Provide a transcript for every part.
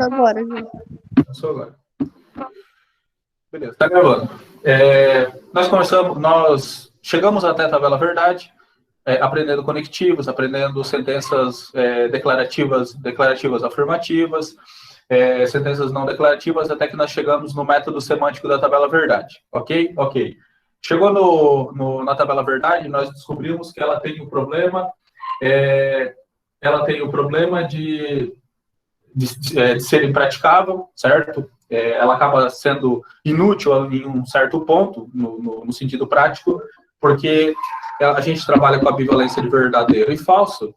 Agora, João. Começou agora. Beleza, está gravando. Nós chegamos até a tabela verdade, aprendendo conectivos, aprendendo sentenças declarativas afirmativas, sentenças não declarativas, até que nós chegamos no método semântico da tabela verdade. Ok? Ok. Chegou na tabela verdade, nós descobrimos que ela tem o problema, de ser impraticável, certo? Ela acaba sendo inútil em um certo ponto, no sentido prático, porque a gente trabalha com a bivalência de verdadeiro e falso.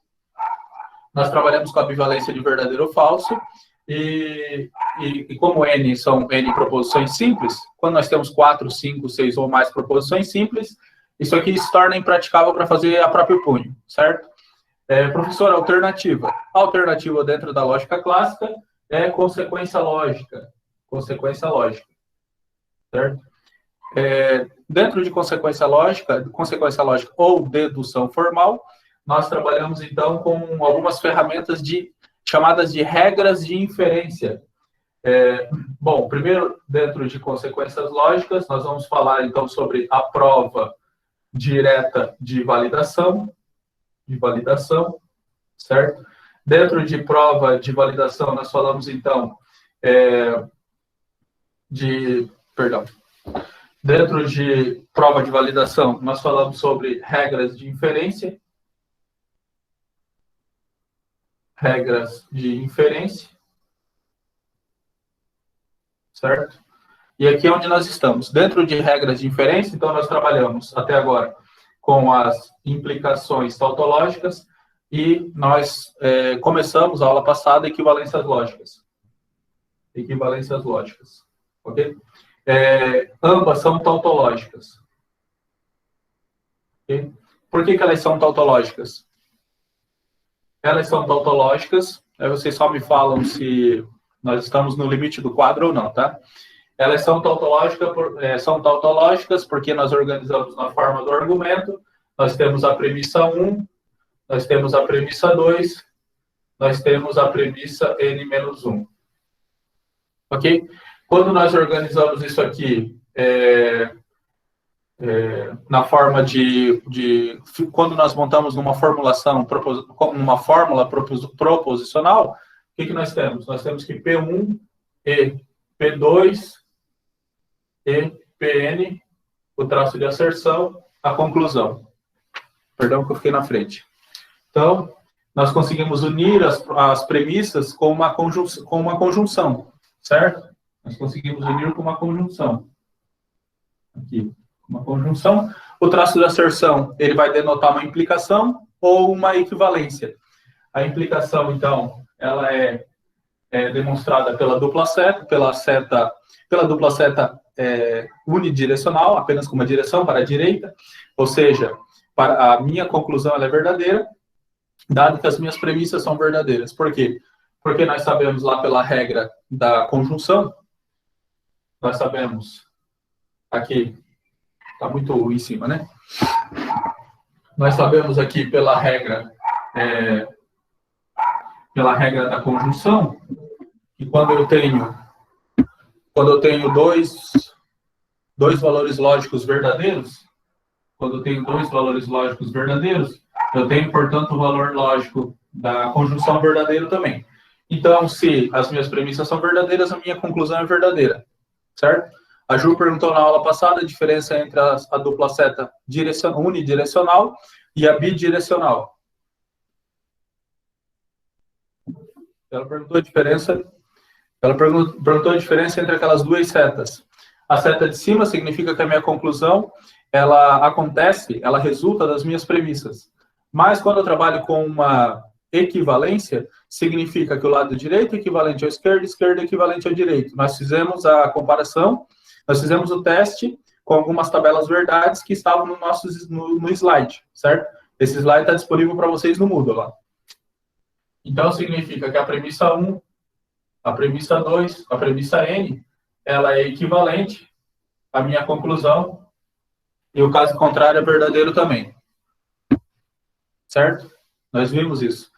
Nós trabalhamos com a bivalência de verdadeiro ou falso, e como N são N proposições simples, quando nós temos 4, 5, 6 ou mais proposições simples, isso aqui se torna impraticável para fazer a próprio punho, certo? Professor, alternativa. A alternativa dentro da lógica clássica é consequência lógica. Consequência lógica. Certo? Dentro de consequência lógica ou dedução formal, nós trabalhamos, então, com algumas ferramentas chamadas de regras de inferência. Bom, primeiro, dentro de consequências lógicas, nós vamos falar, então, sobre a prova direta de validação, certo? Dentro de prova de validação, nós falamos, então, dentro de prova de validação, nós falamos sobre regras de inferência, certo? E aqui é onde nós estamos. Dentro de regras de inferência, então, nós trabalhamos, até agora, com as implicações tautológicas, e nós começamos a aula passada equivalências lógicas. Ok? Ambas são tautológicas. Okay? Por que elas são tautológicas? Elas são tautológicas, aí vocês só me falam se nós estamos no limite do quadro ou não, tá? Elas são tautológicas porque nós organizamos na forma do argumento, nós temos a premissa 1, nós temos a premissa 2, nós temos a premissa n-1. Ok? Quando nós organizamos isso aqui na forma quando nós montamos numa formulação, numa fórmula proposicional, o que nós temos? Nós temos que P1 e P2 e Pn, o traço de asserção, a conclusão. Perdão que eu fiquei na frente. Então, nós conseguimos unir as premissas com uma conjunção, certo? Nós conseguimos unir com uma conjunção. Aqui, uma conjunção. O traço de asserção, ele vai denotar uma implicação ou uma equivalência. A implicação, então, ela é demonstrada pela dupla seta unidirecional, apenas com uma direção para a direita, ou seja, a minha conclusão ela é verdadeira, dado que as minhas premissas são verdadeiras. Por quê? Porque nós sabemos lá pela regra da conjunção, nós sabemos, aqui, está muito em cima, né? Nós sabemos aqui pela regra da conjunção, que quando eu tenho dois valores lógicos verdadeiros, eu tenho, portanto, o valor lógico da conjunção verdadeiro também. Então, se as minhas premissas são verdadeiras, a minha conclusão é verdadeira, certo? A Ju perguntou na aula passada a diferença entre a dupla seta unidirecional e a bidirecional. Ela perguntou a diferença entre aquelas duas setas. A seta de cima significa que a minha conclusão, ela resulta das minhas premissas. Mas quando eu trabalho com uma equivalência, significa que o lado direito é equivalente ao esquerdo, esquerdo é equivalente ao direito. Nós fizemos a comparação, nós fizemos o teste com algumas tabelas verdades que estavam no slide, certo? Esse slide está disponível para vocês no Moodle lá. Então, significa que a premissa 1, a premissa 2, a premissa N, ela é equivalente à minha conclusão, e o caso contrário é verdadeiro também. Certo? Nós vimos isso.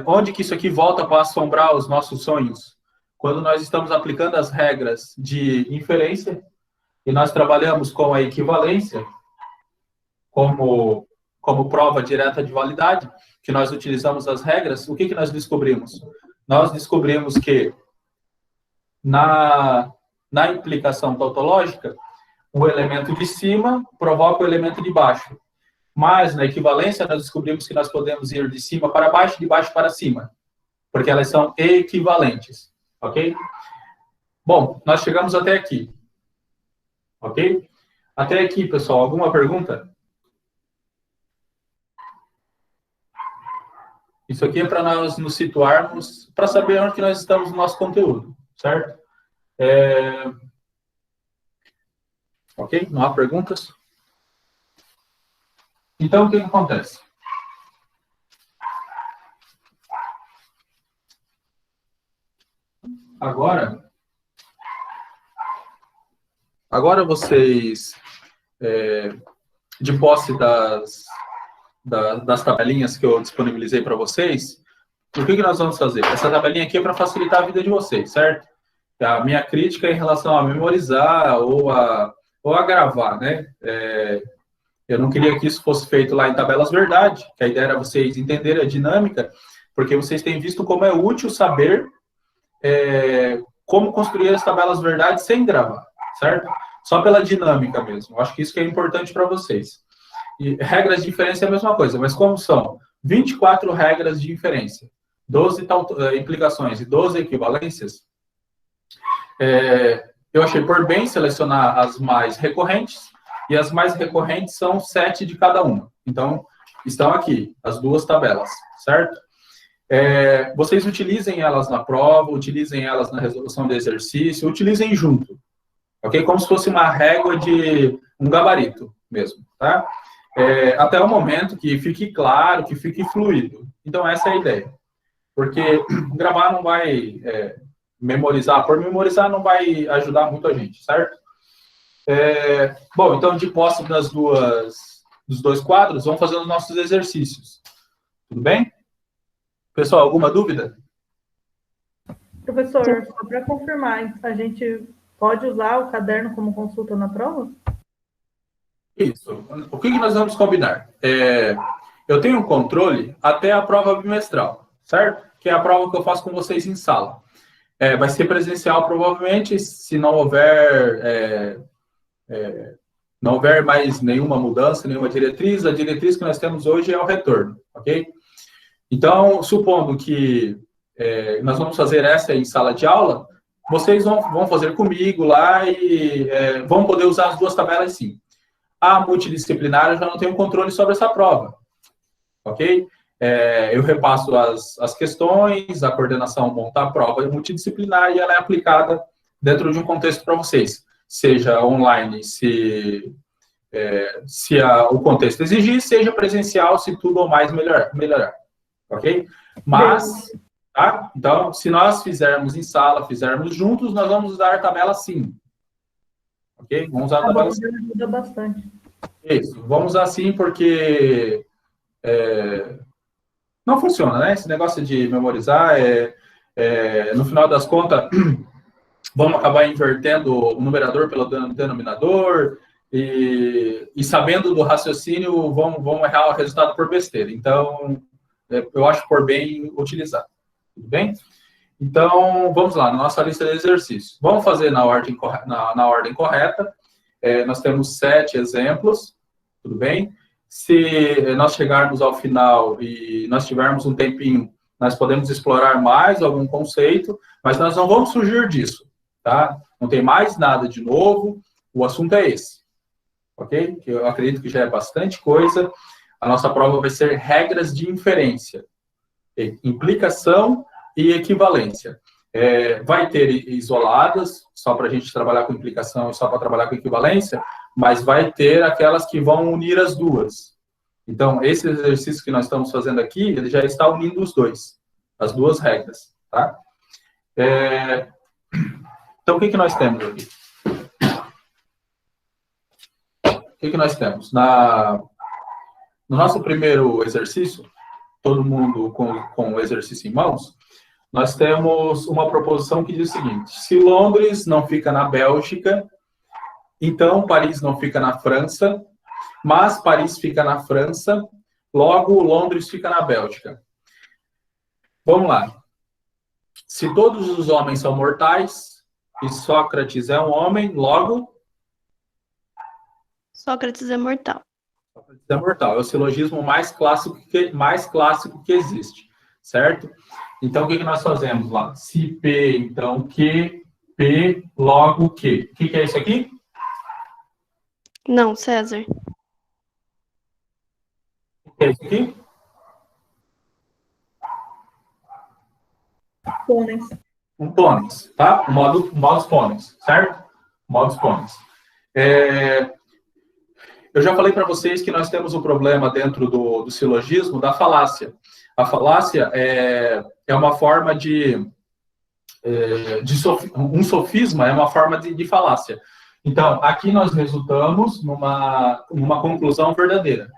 Onde que isso aqui volta para assombrar os nossos sonhos? quando nós estamos aplicando as regras de inferência, e nós trabalhamos com a equivalência como prova direta de validade, que nós utilizamos as regras, o que nós descobrimos? Nós descobrimos que na implicação tautológica, o elemento de cima provoca o elemento de baixo. Mas na equivalência, nós descobrimos que nós podemos ir de cima para baixo, de baixo para cima, porque elas são equivalentes, ok? Bom, nós chegamos até aqui, ok? Até aqui, pessoal, alguma pergunta? Isso aqui é para nós nos situarmos, para saber onde que nós estamos no nosso conteúdo, certo? Ok? Não há perguntas? Então, o que acontece? Agora vocês, de posse das tabelinhas que eu disponibilizei para vocês, o que nós vamos fazer? Essa tabelinha aqui é para facilitar a vida de vocês, certo? A minha crítica é em relação a memorizar ou a gravar, né? Eu não queria que isso fosse feito lá em tabelas verdade, que a ideia era vocês entenderem a dinâmica, porque vocês têm visto como é útil saber como construir as tabelas verdade sem gravar, certo? Só pela dinâmica mesmo. Eu acho que isso que é importante para vocês. E regras de inferência é a mesma coisa, mas como são 24 regras de inferência, 12 implicações e 12 equivalências, eu achei por bem selecionar as mais recorrentes, e as mais recorrentes são 7 de cada uma. Então, estão aqui, as duas tabelas, certo? Vocês utilizem elas na prova, utilizem elas na resolução de exercício, utilizem junto, ok? Como se fosse uma régua de um gabarito mesmo, tá? Até o momento que fique claro, que fique fluido. Então, essa é a ideia. Porque gravar não vai memorizar, por memorizar não vai ajudar muito a gente, certo? Bom, então, de posse dos dois quadros, vamos fazer os nossos exercícios. Tudo bem? Pessoal, alguma dúvida? Professor, só para confirmar, a gente pode usar o caderno como consulta na prova? Isso. O que nós vamos combinar? Eu tenho um controle até a prova bimestral, certo? Que é a prova que eu faço com vocês em sala. Vai ser presencial, provavelmente, se não houver mais nenhuma mudança, nenhuma diretriz. A diretriz que nós temos hoje é o retorno, ok? Então, supondo que nós vamos fazer essa em sala de aula, vocês vão fazer comigo lá e vão poder usar as duas tabelas sim. A multidisciplinar, eu já não tenho controle sobre essa prova, ok? Eu repasso as questões, a coordenação monta a prova multidisciplinar e ela é aplicada dentro de um contexto para vocês, seja online, se o contexto exigir, seja presencial, se tudo ou mais melhorar, ok? Mas, tá? Então, se nós fizermos em sala, fizermos juntos, nós vamos usar a tabela sim. Ok? Vamos usar a tabela sim. Ajuda bastante. Isso, vamos usar sim porque não funciona, né? Esse negócio de memorizar, no final das contas, vamos acabar invertendo o numerador pelo denominador e sabendo do raciocínio, vamos errar o resultado por besteira. Então, eu acho por bem utilizar. Tudo bem? Então, vamos lá, na nossa lista de exercícios. Vamos fazer na ordem correta. Nós temos 7 exemplos, tudo bem? Se nós chegarmos ao final e nós tivermos um tempinho, nós podemos explorar mais algum conceito, mas nós não vamos fugir disso, tá? Não tem mais nada de novo, o assunto é esse, ok? Eu acredito que já é bastante coisa. A nossa prova vai ser regras de inferência, implicação e equivalência. Vai ter isoladas, só para a gente trabalhar com implicação e só para trabalhar com equivalência, mas vai ter aquelas que vão unir as duas. Então, esse exercício que nós estamos fazendo aqui, ele já está unindo os dois, as duas regras, tá? Então, o que nós temos aqui? O que nós temos? No nosso primeiro exercício, todo mundo com o exercício em mãos, nós temos uma proposição que diz o seguinte: se Londres não fica na Bélgica, então Paris não fica na França, mas Paris fica na França, logo Londres fica na Bélgica. Vamos lá. Se todos os homens são mortais e Sócrates é um homem, logo Sócrates é mortal. Sócrates é mortal. É o silogismo mais clássico que existe, certo? Então, o que nós fazemos lá? Se P, então Q, P, logo Q. O que é isso aqui? Não, César. O que é isso aqui? Pôneis. Um pôneis, tá? Modus pôneis, certo? Modus pôneis. Eu já falei para vocês que nós temos um problema dentro do silogismo da falácia. A falácia é uma forma um sofisma é uma forma de falácia. Então, aqui nós resultamos numa conclusão verdadeira.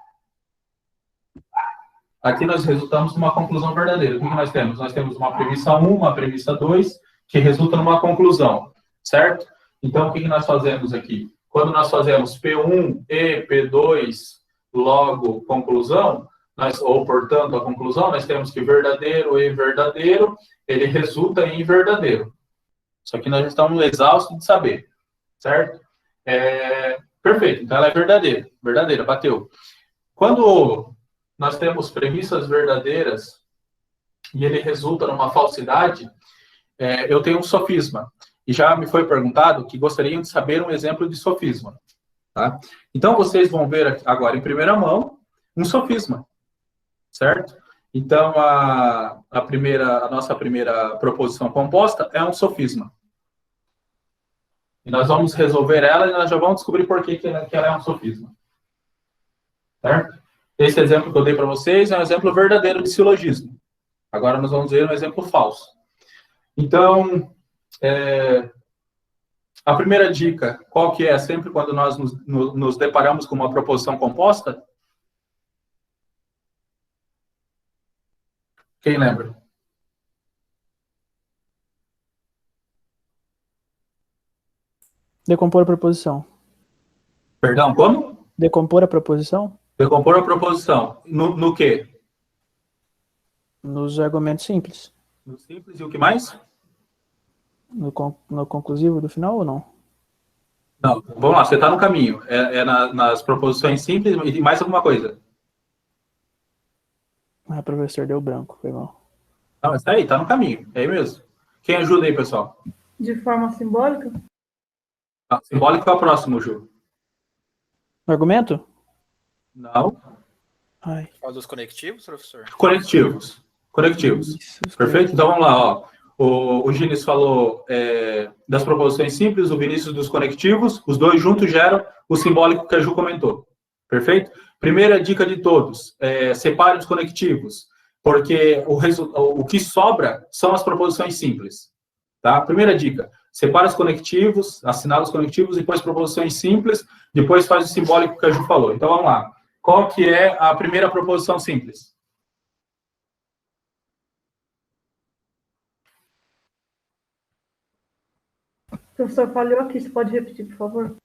Aqui nós resultamos numa conclusão verdadeira. O que nós temos? Nós temos uma premissa 1, uma premissa 2, que resulta numa conclusão, certo? Então, o que nós fazemos aqui? Quando nós fazemos P1 e P2, logo conclusão, ou portanto a conclusão, nós temos que verdadeiro e verdadeiro, ele resulta em verdadeiro. Isso aqui nós já estamos exaustos de saber, certo? Perfeito, então ela é verdadeira, bateu. Quando nós temos premissas verdadeiras e ele resulta numa falsidade, eu tenho um sofisma. E já me foi perguntado que gostariam de saber um exemplo de sofisma. Tá? Então, vocês vão ver agora em primeira mão um sofisma, certo? Então, a nossa primeira proposição composta é um sofisma. E nós vamos resolver ela e nós já vamos descobrir por que ela é um sofisma. Certo? Esse exemplo que eu dei para vocês é um exemplo verdadeiro de silogismo. Agora nós vamos ver um exemplo falso. Então, a primeira dica, qual que é? Sempre quando nós nos deparamos com uma proposição composta? Quem lembra? Decompor a proposição. Perdão, como? Decompor a proposição? Decompor a proposição. No quê? Nos argumentos simples. No simples e o que mais? No conclusivo do final ou não? Não, vamos lá, você está no caminho. Nas proposições simples e mais alguma coisa. Ah, professor, deu branco, foi mal. Não, mas tá aí, tá no caminho. É aí mesmo. Quem ajuda aí, pessoal? De forma simbólica? Simbólico é o próximo, Ju. No argumento? Não. Ai. Fala dos conectivos, professor? Conectivos. Isso, Perfeito? Então vamos lá, ó. O Gines falou das proposições simples, o Vinícius dos conectivos, os dois juntos geram o simbólico que a Ju comentou. Perfeito? Primeira dica de todos, separe os conectivos, porque o que sobra são as proposições simples. Tá? Primeira dica, separa os conectivos, assinala os conectivos, depois proposições simples, depois faz o simbólico que a Ju falou. Então vamos lá. Qual que é a primeira proposição simples? O professor falhou aqui, você pode repetir, por favor?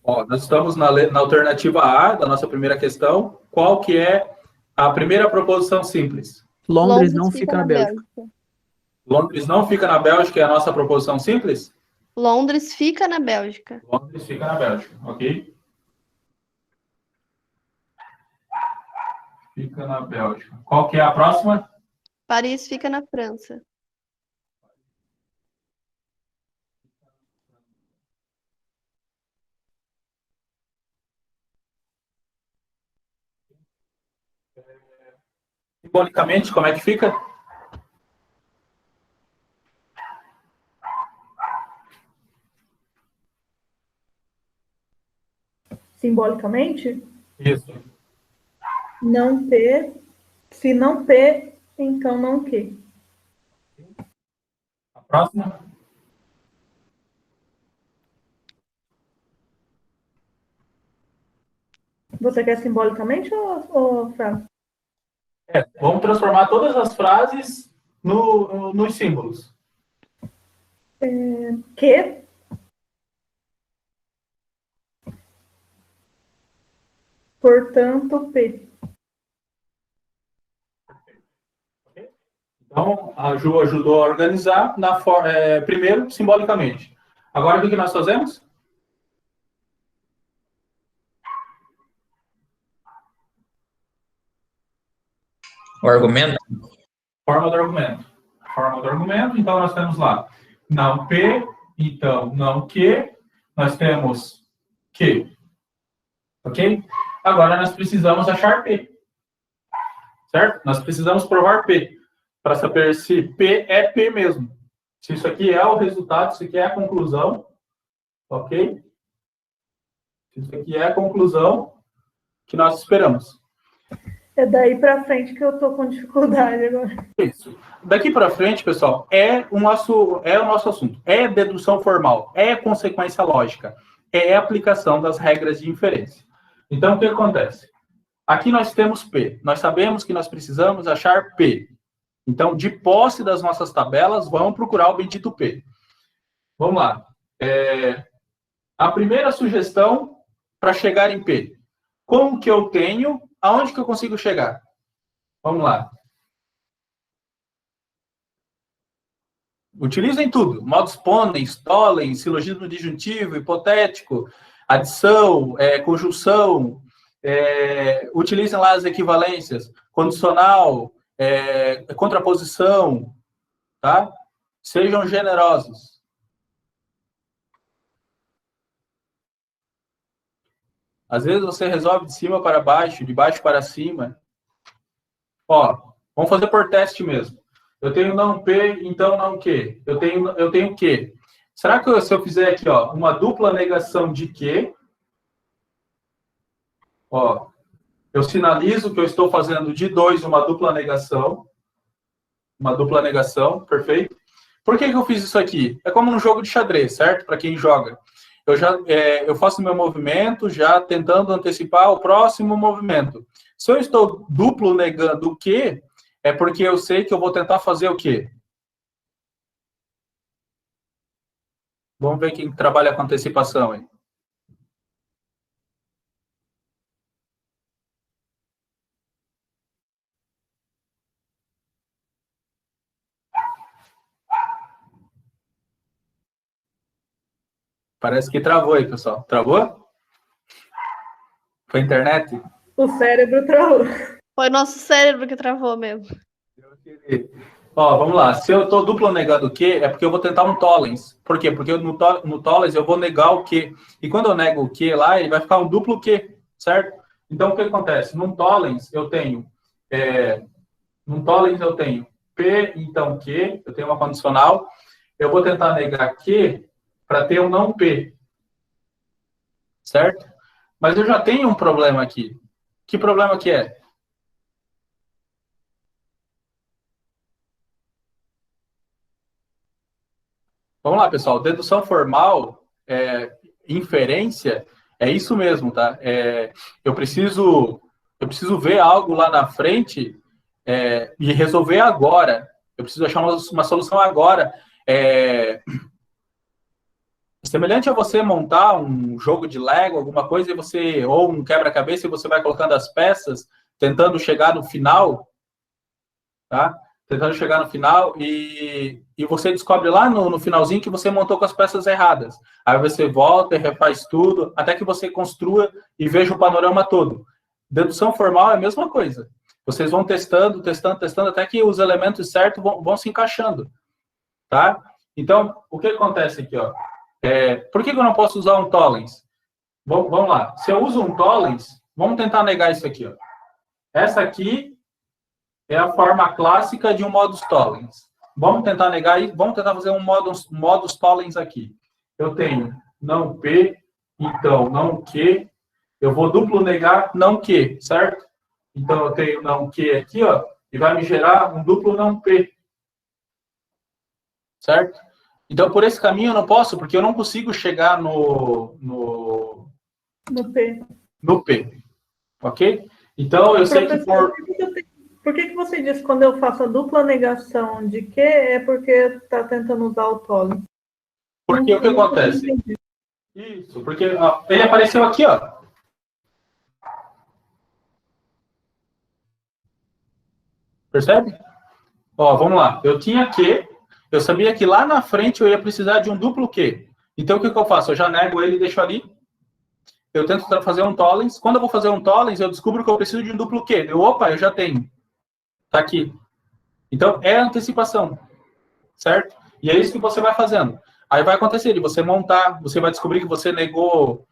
Ó, nós estamos na alternativa A da nossa primeira questão. Qual que é a primeira proposição simples? Londres não fica na Bélgica. Londres não fica na Bélgica, é a nossa proposição simples? Londres fica na Bélgica. Londres fica na Bélgica, ok? Fica na Bélgica. Qual que é a próxima? Paris fica na França. Simbolicamente, como é que fica? Simbolicamente, Isso. não P. Se não P, então não Q. A próxima? Você quer simbolicamente ou frase? Vamos transformar todas as frases nos símbolos. Que, portanto, P. Então, a Ju ajudou a organizar primeiro, simbolicamente. Agora, o que nós fazemos? O argumento? Forma do argumento. Forma do argumento, então nós temos lá não P, então não que, nós temos que. Ok? Agora nós precisamos achar P. Certo? Nós precisamos provar P. Para saber se P é P mesmo. Se isso aqui é o resultado, se isso aqui é a conclusão. Ok? Se isso aqui é a conclusão que nós esperamos. É daí para frente que eu tô com dificuldade agora. Isso. Daqui para frente, pessoal, é o nosso assunto. É dedução formal, é consequência lógica, é aplicação das regras de inferência. Então, o que acontece? Aqui nós temos P. Nós sabemos que nós precisamos achar P. Então, de posse das nossas tabelas, vamos procurar o bendito P. Vamos lá. A primeira sugestão para chegar em P. Como que eu tenho? Aonde que eu consigo chegar? Vamos lá. Utilizem tudo. Modus ponens, tollens, silogismo disjuntivo, hipotético, adição, conjunção. Utilizem lá as equivalências. Condicional, contraposição. Tá? Sejam generosos. Às vezes você resolve de cima para baixo, de baixo para cima. Ó, vamos fazer por teste mesmo. Eu tenho não P, então não Q. Eu tenho Q. Será que se eu fizer aqui, ó, uma dupla negação de Q, ó, eu sinalizo que eu estou fazendo de 2 uma dupla negação. Uma dupla negação, perfeito. Por que eu fiz isso aqui? É como um jogo de xadrez, certo? Para quem joga. Eu faço meu movimento já tentando antecipar o próximo movimento. Se eu estou duplo negando o Q, é porque eu sei que eu vou tentar fazer o quê? Vamos ver quem trabalha com antecipação aí. Parece que travou aí, pessoal. Travou? Foi a internet? O cérebro travou. Foi nosso cérebro que travou mesmo. Ó, vamos lá. Se eu estou duplo negando o Q, é porque eu vou tentar um tollens. Por quê? Porque no tollens eu vou negar o Q. E quando eu nego o Q lá, ele vai ficar um duplo Q, certo? Então, o que acontece? Num tollens eu tenho P, então Q, eu tenho uma condicional. Eu vou tentar negar Q para ter um não P. Certo? Mas eu já tenho um problema aqui. Que problema que é? Vamos lá, pessoal. Dedução formal, inferência, é isso mesmo, tá? Eu preciso ver algo lá na frente e resolver agora. Eu preciso achar uma solução agora. Semelhante a você montar um jogo de Lego, alguma coisa, ou um quebra-cabeça, e você vai colocando as peças, tentando chegar no final, tá? Tentando chegar no final, e você descobre lá no finalzinho que você montou com as peças erradas. Aí você volta e refaz tudo, até que você construa e veja o panorama todo. Dedução formal é a mesma coisa. Vocês vão testando, até que os elementos certos vão se encaixando, tá? Então, o que acontece aqui, ó? Por que eu não posso usar um tollens? Vamos lá. Se eu uso um tollens, vamos tentar negar isso aqui, ó. Essa aqui é a forma clássica de um modus tollens. Vamos tentar negar isso, vamos tentar fazer um modus tollens aqui. Eu tenho não P, então não Q. Eu vou duplo negar não Q, certo? Então eu tenho não Q aqui, ó, e vai me gerar um duplo não P. Certo? Então, por esse caminho eu não posso, porque eu não consigo chegar no P. No P. Ok? Então, eu sei que por... Por que você diz que quando eu faço a dupla negação de Q é porque está tentando usar o Tollens? Porque o que acontece? Isso, porque ó, ele apareceu aqui, ó. Percebe? Ó, vamos lá. Eu tinha Q, eu sabia que lá na frente eu ia precisar de um duplo Q. Então, o que eu faço? Eu já nego ele e deixo ali. Eu tento fazer um Tollens. Quando eu vou fazer um Tollens, eu descubro que eu preciso de um duplo Q. Opa, eu já tenho. Tá aqui. Então, é antecipação. Certo? E é isso que você vai fazendo. Aí vai acontecer de você montar, você vai descobrir que você negou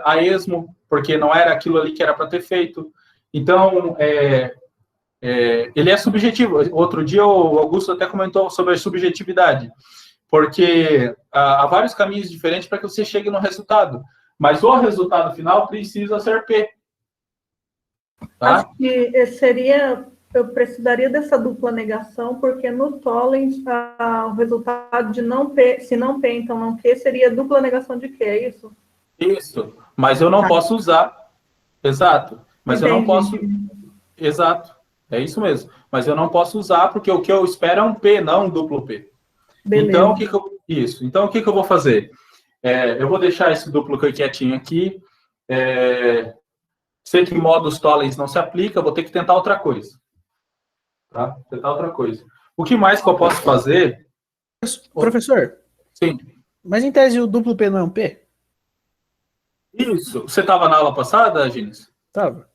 a esmo, porque não era aquilo ali que era para ter feito. Então, ele é subjetivo. Outro dia o Augusto até comentou sobre a subjetividade, porque há vários caminhos diferentes para que você chegue no resultado, mas o resultado final precisa ser P. Tá? Acho que eu precisaria dessa dupla negação, porque no Tollens o resultado de não P, se não P, então não Q, seria dupla negação de Q, é isso? Isso, mas eu não posso usar. Exato, mas Entendi. eu não posso... Exato, é isso mesmo. Mas eu não posso usar porque o que eu espero é um P, não um duplo P. Beleza. Então, Então, o que eu vou fazer? Eu vou deixar esse duplo Q quietinho aqui. Sei que em modos Tollens não se aplica, vou ter que tentar outra coisa. Tá? Tentar outra coisa. O que mais que eu posso fazer? Professor, Sim. mas em tese o duplo P não é um P? Isso. Você estava na aula passada, Gines? Tava.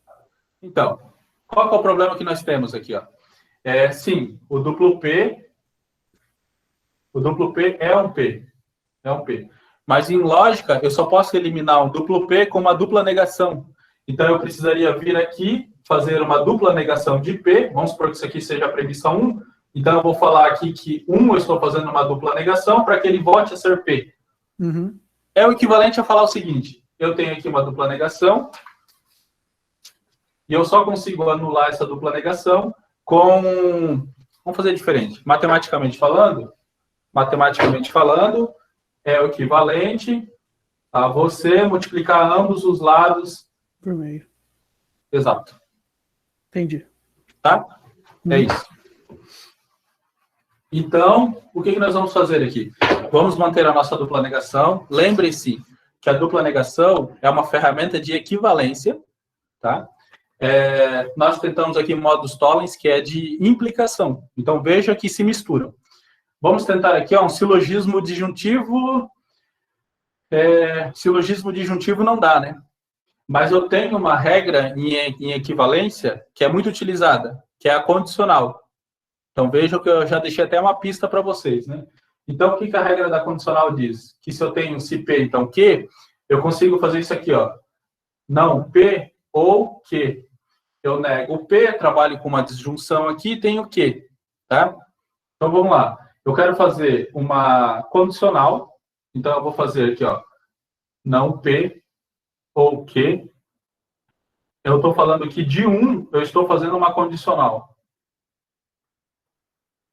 Então, qual que é o problema que nós temos aqui? Ó? Sim, o duplo P é um P. É um P. Mas em lógica, eu só posso eliminar um duplo P com uma dupla negação. Então, eu precisaria vir aqui, fazer uma dupla negação de P. Vamos supor que isso aqui seja a premissa 1. Então, eu vou falar aqui que 1 eu estou fazendo uma dupla negação para que ele volte a ser P. Uhum. É o equivalente a falar o seguinte. Eu tenho aqui uma dupla negação e eu só consigo anular essa dupla negação com... Vamos fazer diferente. Matematicamente falando, é o equivalente a você multiplicar ambos os lados Por meio. Exato. Entendi. Tá? É isso. Então, o que nós vamos fazer aqui? Vamos manter a nossa dupla negação. Lembre-se que a dupla negação é uma ferramenta de equivalência, tá? Nós tentamos aqui modos Tollens, que é de implicação. Então, veja que se misturam. Vamos tentar aqui um silogismo disjuntivo. Silogismo disjuntivo não dá, né? Mas eu tenho uma regra em equivalência que é muito utilizada, que é a condicional. Então, vejam que eu já deixei até uma pista para vocês, né? Então, o que a regra da condicional diz? Que se eu tenho se P, então Q, eu consigo fazer isso aqui, ó. Não P ou Q. Eu nego o P, trabalho com uma disjunção aqui, tenho Q, tá? Então, vamos lá. Eu quero fazer uma condicional. Então, eu vou fazer aqui, ó. Não P ou Q. Eu estou falando aqui de 1, eu estou fazendo uma condicional.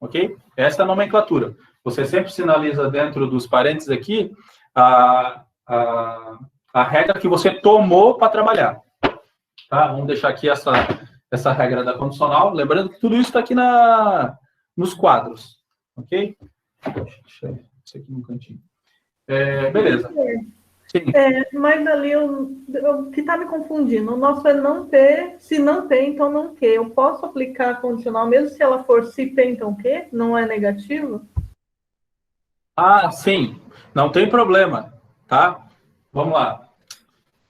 Ok? Essa é a nomenclatura. Você sempre sinaliza dentro dos parênteses aqui a regra que você tomou para trabalhar. Tá? Vamos deixar aqui essa regra da condicional. Lembrando que tudo isso está aqui nos quadros. Ok? Deixa isso aqui no cantinho. Beleza. Sim. Mas ali o que está me confundindo, o nosso é não P, se não P, então não Q. Eu posso aplicar a condicional, mesmo se ela for se P, então Q? Não é negativo? Ah, sim. Não tem problema, tá? Vamos lá.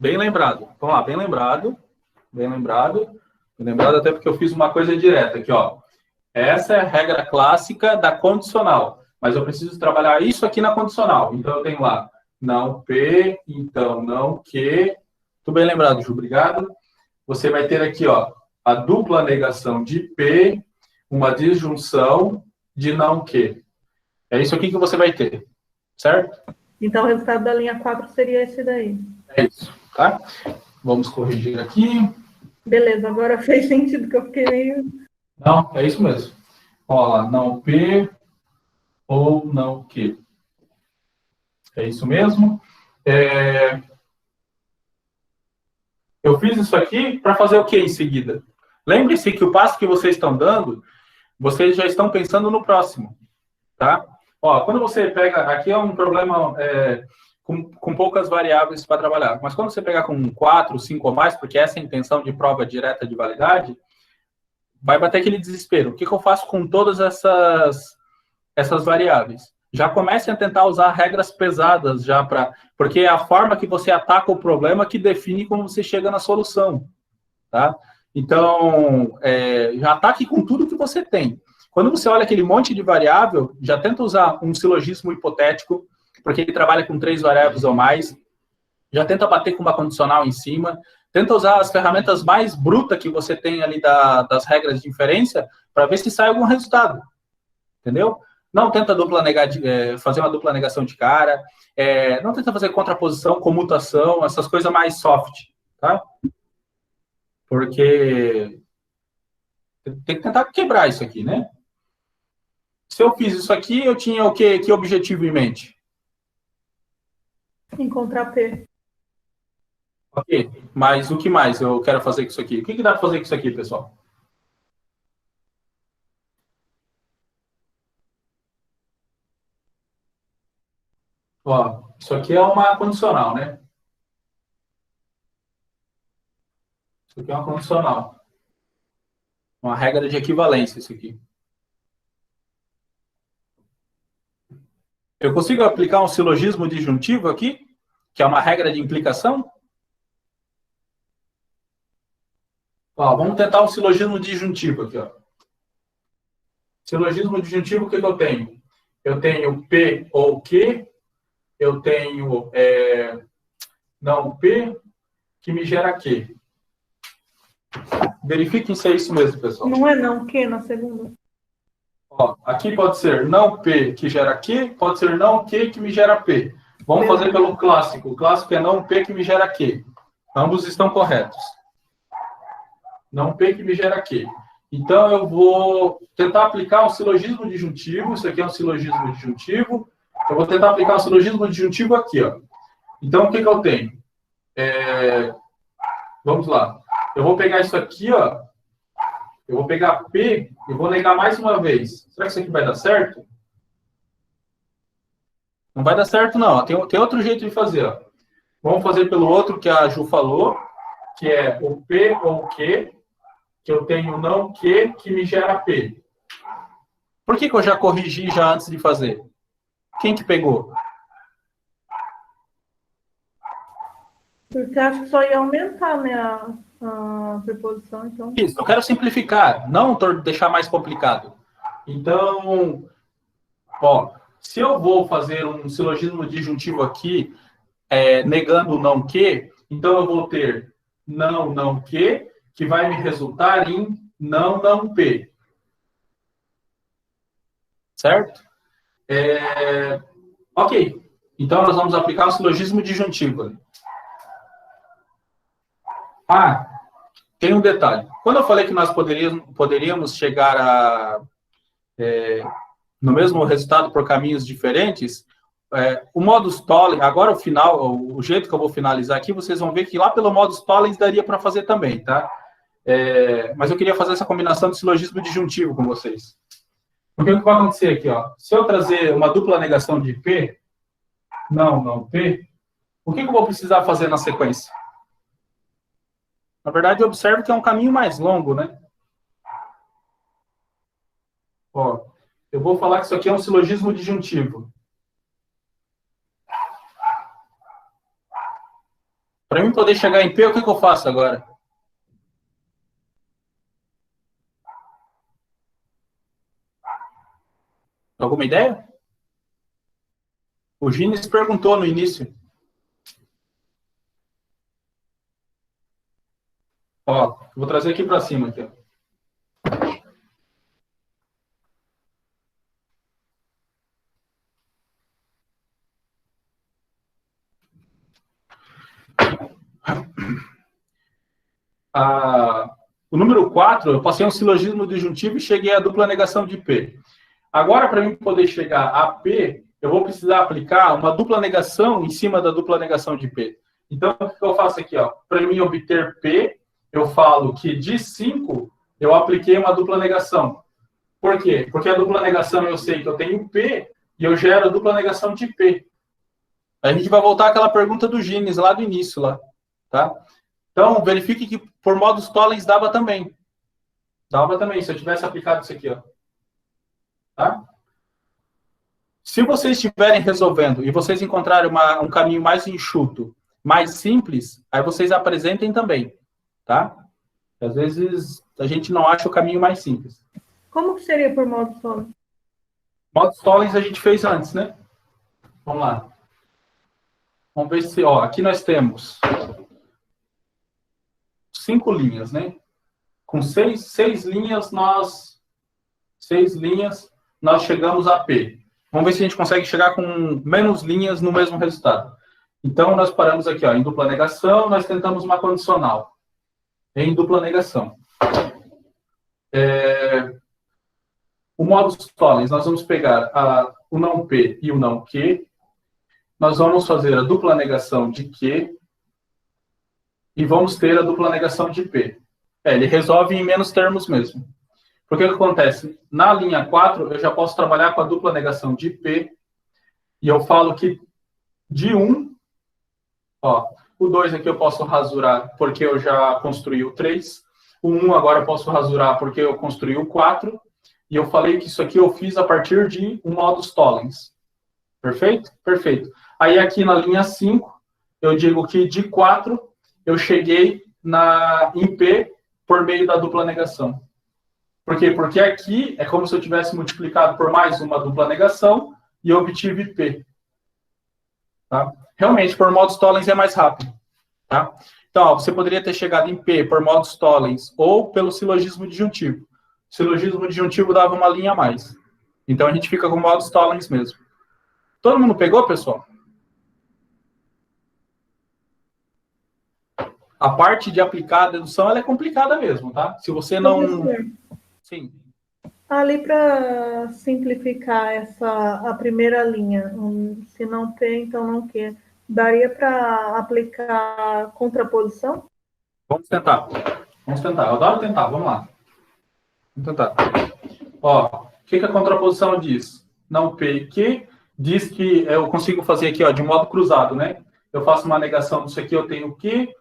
Bem lembrado. Vamos lá, bem lembrado. Bem lembrado. Bem lembrado até porque eu fiz uma coisa direta aqui, ó. Essa é a regra clássica da condicional. Mas eu preciso trabalhar isso aqui na condicional. Então, eu tenho lá não P, então não Q. Tudo bem lembrado, Ju, obrigado. Você vai ter aqui, ó, a dupla negação de P, uma disjunção de não Q. É isso aqui que você vai ter, certo? Então, o resultado da linha 4 seria esse daí. É isso, tá? Vamos corrigir aqui. Beleza, agora fez sentido que eu fiquei meio... Não, é isso mesmo. Ó lá, não P ou não Q. É isso mesmo. Eu fiz isso aqui para fazer o que em seguida? Lembre-se que o passo que vocês estão dando, vocês já estão pensando no próximo, tá? Ó, quando você pega, aqui é um problema com poucas variáveis para trabalhar, mas quando você pegar com 4, 5 ou mais, porque essa é a intenção de prova direta de validade, vai bater aquele desespero. O que eu faço com todas essas variáveis? Já comecem a tentar usar regras pesadas já porque é a forma que você ataca o problema que define como você chega na solução, tá? Então, já ataque com tudo que você tem. Quando você olha aquele monte de variável, já tenta usar um silogismo hipotético, porque ele trabalha com 3 variáveis ou mais, já tenta bater com uma condicional em cima, tenta usar as ferramentas mais brutas que você tem ali das regras de inferência, para ver se sai algum resultado, entendeu? Não tenta fazer uma dupla negação de cara, não tenta fazer contraposição, comutação, essas coisas mais soft, tá? Porque tem que tentar quebrar isso aqui, né? Se eu fiz isso aqui, eu tinha o quê? Que objetivo em mente? Encontrar P. Ok, mas o que mais eu quero fazer com isso aqui? O que dá para fazer com isso aqui, pessoal? Ó, isso aqui é uma condicional, né? Isso aqui é uma condicional. Uma regra de equivalência, isso aqui. Eu consigo aplicar um silogismo disjuntivo aqui, que é uma regra de implicação? Ó, vamos tentar um silogismo disjuntivo aqui, ó. Silogismo disjuntivo, o que eu tenho? Eu tenho P ou Q, eu tenho não P, que me gera Q. Verifiquem se é isso mesmo, pessoal. Não é não Q na segunda? Ó, aqui pode ser não P que gera Q, pode ser não Q que me gera P. Vamos fazer pelo clássico. O clássico é não P que me gera Q. Ambos estão corretos. Não P que me gera Q. Então, eu vou tentar aplicar um silogismo disjuntivo. Isso aqui é um silogismo disjuntivo. Eu vou tentar aplicar um silogismo disjuntivo aqui, ó. Então, o que eu tenho? Vamos lá. Eu vou pegar isso aqui, ó. Eu vou pegar P e vou negar mais uma vez. Será que isso aqui vai dar certo? Não vai dar certo, não. Tem outro jeito de fazer, ó. Vamos fazer pelo outro que a Ju falou, que é o P ou Q, que eu tenho não Q, que me gera P. Por que eu já corrigi já antes de fazer? Quem que pegou? Porque acho que só ia aumentar, né, a preposição, então... Isso, eu quero simplificar, não deixar mais complicado. Então, ó, se eu vou fazer um silogismo disjuntivo aqui, negando o não que, então eu vou ter não que vai me resultar em não P. Certo? Ok. Então, nós vamos aplicar o silogismo disjuntivo. Ah, tem um detalhe. Quando eu falei que nós poderíamos chegar no mesmo resultado por caminhos diferentes, o modus tollens, agora o final, o jeito que eu vou finalizar aqui, vocês vão ver que lá pelo modus tollens daria para fazer também, tá? Mas eu queria fazer essa combinação de silogismo disjuntivo com vocês. Porque o que vai acontecer aqui, ó? Se eu trazer uma dupla negação de P, não P, o que eu vou precisar fazer na sequência? Na verdade, eu observo que é um caminho mais longo, né? Ó, eu vou falar que isso aqui é um silogismo disjuntivo. Para mim poder chegar em P, o que eu faço agora? Alguma ideia? O Gines perguntou no início. Ó, vou trazer aqui para cima. Aqui, ó. O número 4, eu passei um silogismo disjuntivo e cheguei à dupla negação de P. Agora, para mim poder chegar a P, eu vou precisar aplicar uma dupla negação em cima da dupla negação de P. Então, o que eu faço aqui? Para mim obter P, eu falo que de 5, eu apliquei uma dupla negação. Por quê? Porque a dupla negação eu sei que eu tenho P e eu gero a dupla negação de P. A gente vai voltar àquela pergunta do Gines lá do início, lá, tá? Então, verifique que por modos Tollens dava também. Dava também, se eu tivesse aplicado isso aqui, ó. Tá? Se vocês estiverem resolvendo e vocês encontrarem um caminho mais enxuto, mais simples, aí vocês apresentem também, tá? Às vezes a gente não acha o caminho mais simples. Como que seria por modo Tollens? Modos Tollens a gente fez antes, né? Vamos lá. Vamos ver se, ó, aqui nós temos 5 linhas, né? Com 6 linhas, nós chegamos a P. Vamos ver se a gente consegue chegar com menos linhas no mesmo resultado. Então, nós paramos aqui, ó, em dupla negação, nós tentamos uma condicional. Em dupla negação. O modus tollens, nós vamos pegar o não P e o não Q. Nós vamos fazer a dupla negação de Q. E vamos ter a dupla negação de P. Ele resolve em menos termos mesmo. Porque o que acontece? Na linha 4, eu já posso trabalhar com a dupla negação de P. E eu falo que de 1, ó, o 2 aqui eu posso rasurar porque eu já construí o 3. O 1 agora eu posso rasurar porque eu construí o 4. E eu falei que isso aqui eu fiz a partir de um modus tollens. Perfeito? Perfeito. Aí aqui na linha 5, eu digo que de 4 eu cheguei em P por meio da dupla negação. Por quê? Porque aqui é como se eu tivesse multiplicado por mais uma dupla negação e eu obtive P. Tá? Realmente, por modus tollens é mais rápido. Tá? Então, ó, você poderia ter chegado em P por modus tollens ou pelo silogismo disjuntivo. O silogismo disjuntivo dava uma linha a mais. Então, a gente fica com modus tollens mesmo. Todo mundo pegou, pessoal? A parte de aplicar a dedução, ela é complicada mesmo, tá? Se você não... Professor, Sim. ali para simplificar a primeira linha, se não P, então não Q, daria para aplicar contraposição? Vamos tentar. Eu adoro tentar, vamos lá. Vamos tentar. Ó, o que a contraposição diz? Não P e Q, diz que eu consigo fazer aqui, ó, de modo cruzado, né? Eu faço uma negação disso aqui, eu tenho Q,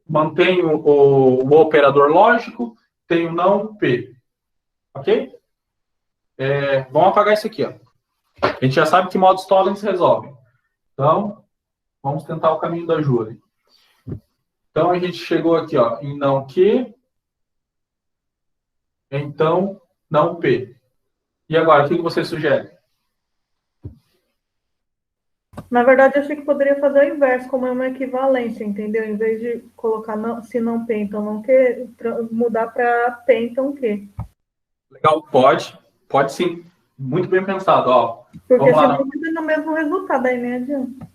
mantenho o operador lógico, tenho não P. Ok? Vamos apagar isso aqui, ó. A gente já sabe que modus tollens resolve. Então, vamos tentar o caminho da Júlia. Então, a gente chegou aqui, ó, em não Q, então, não P. E agora, o que você sugere? Na verdade, eu achei que poderia fazer o inverso, como é uma equivalência, entendeu? Em vez de colocar se não P, então não Q, mudar para P, então Q. Legal, pode sim. Muito bem pensado, ó. Porque Vamos lá. senão fica no mesmo resultado, aí nem adianta.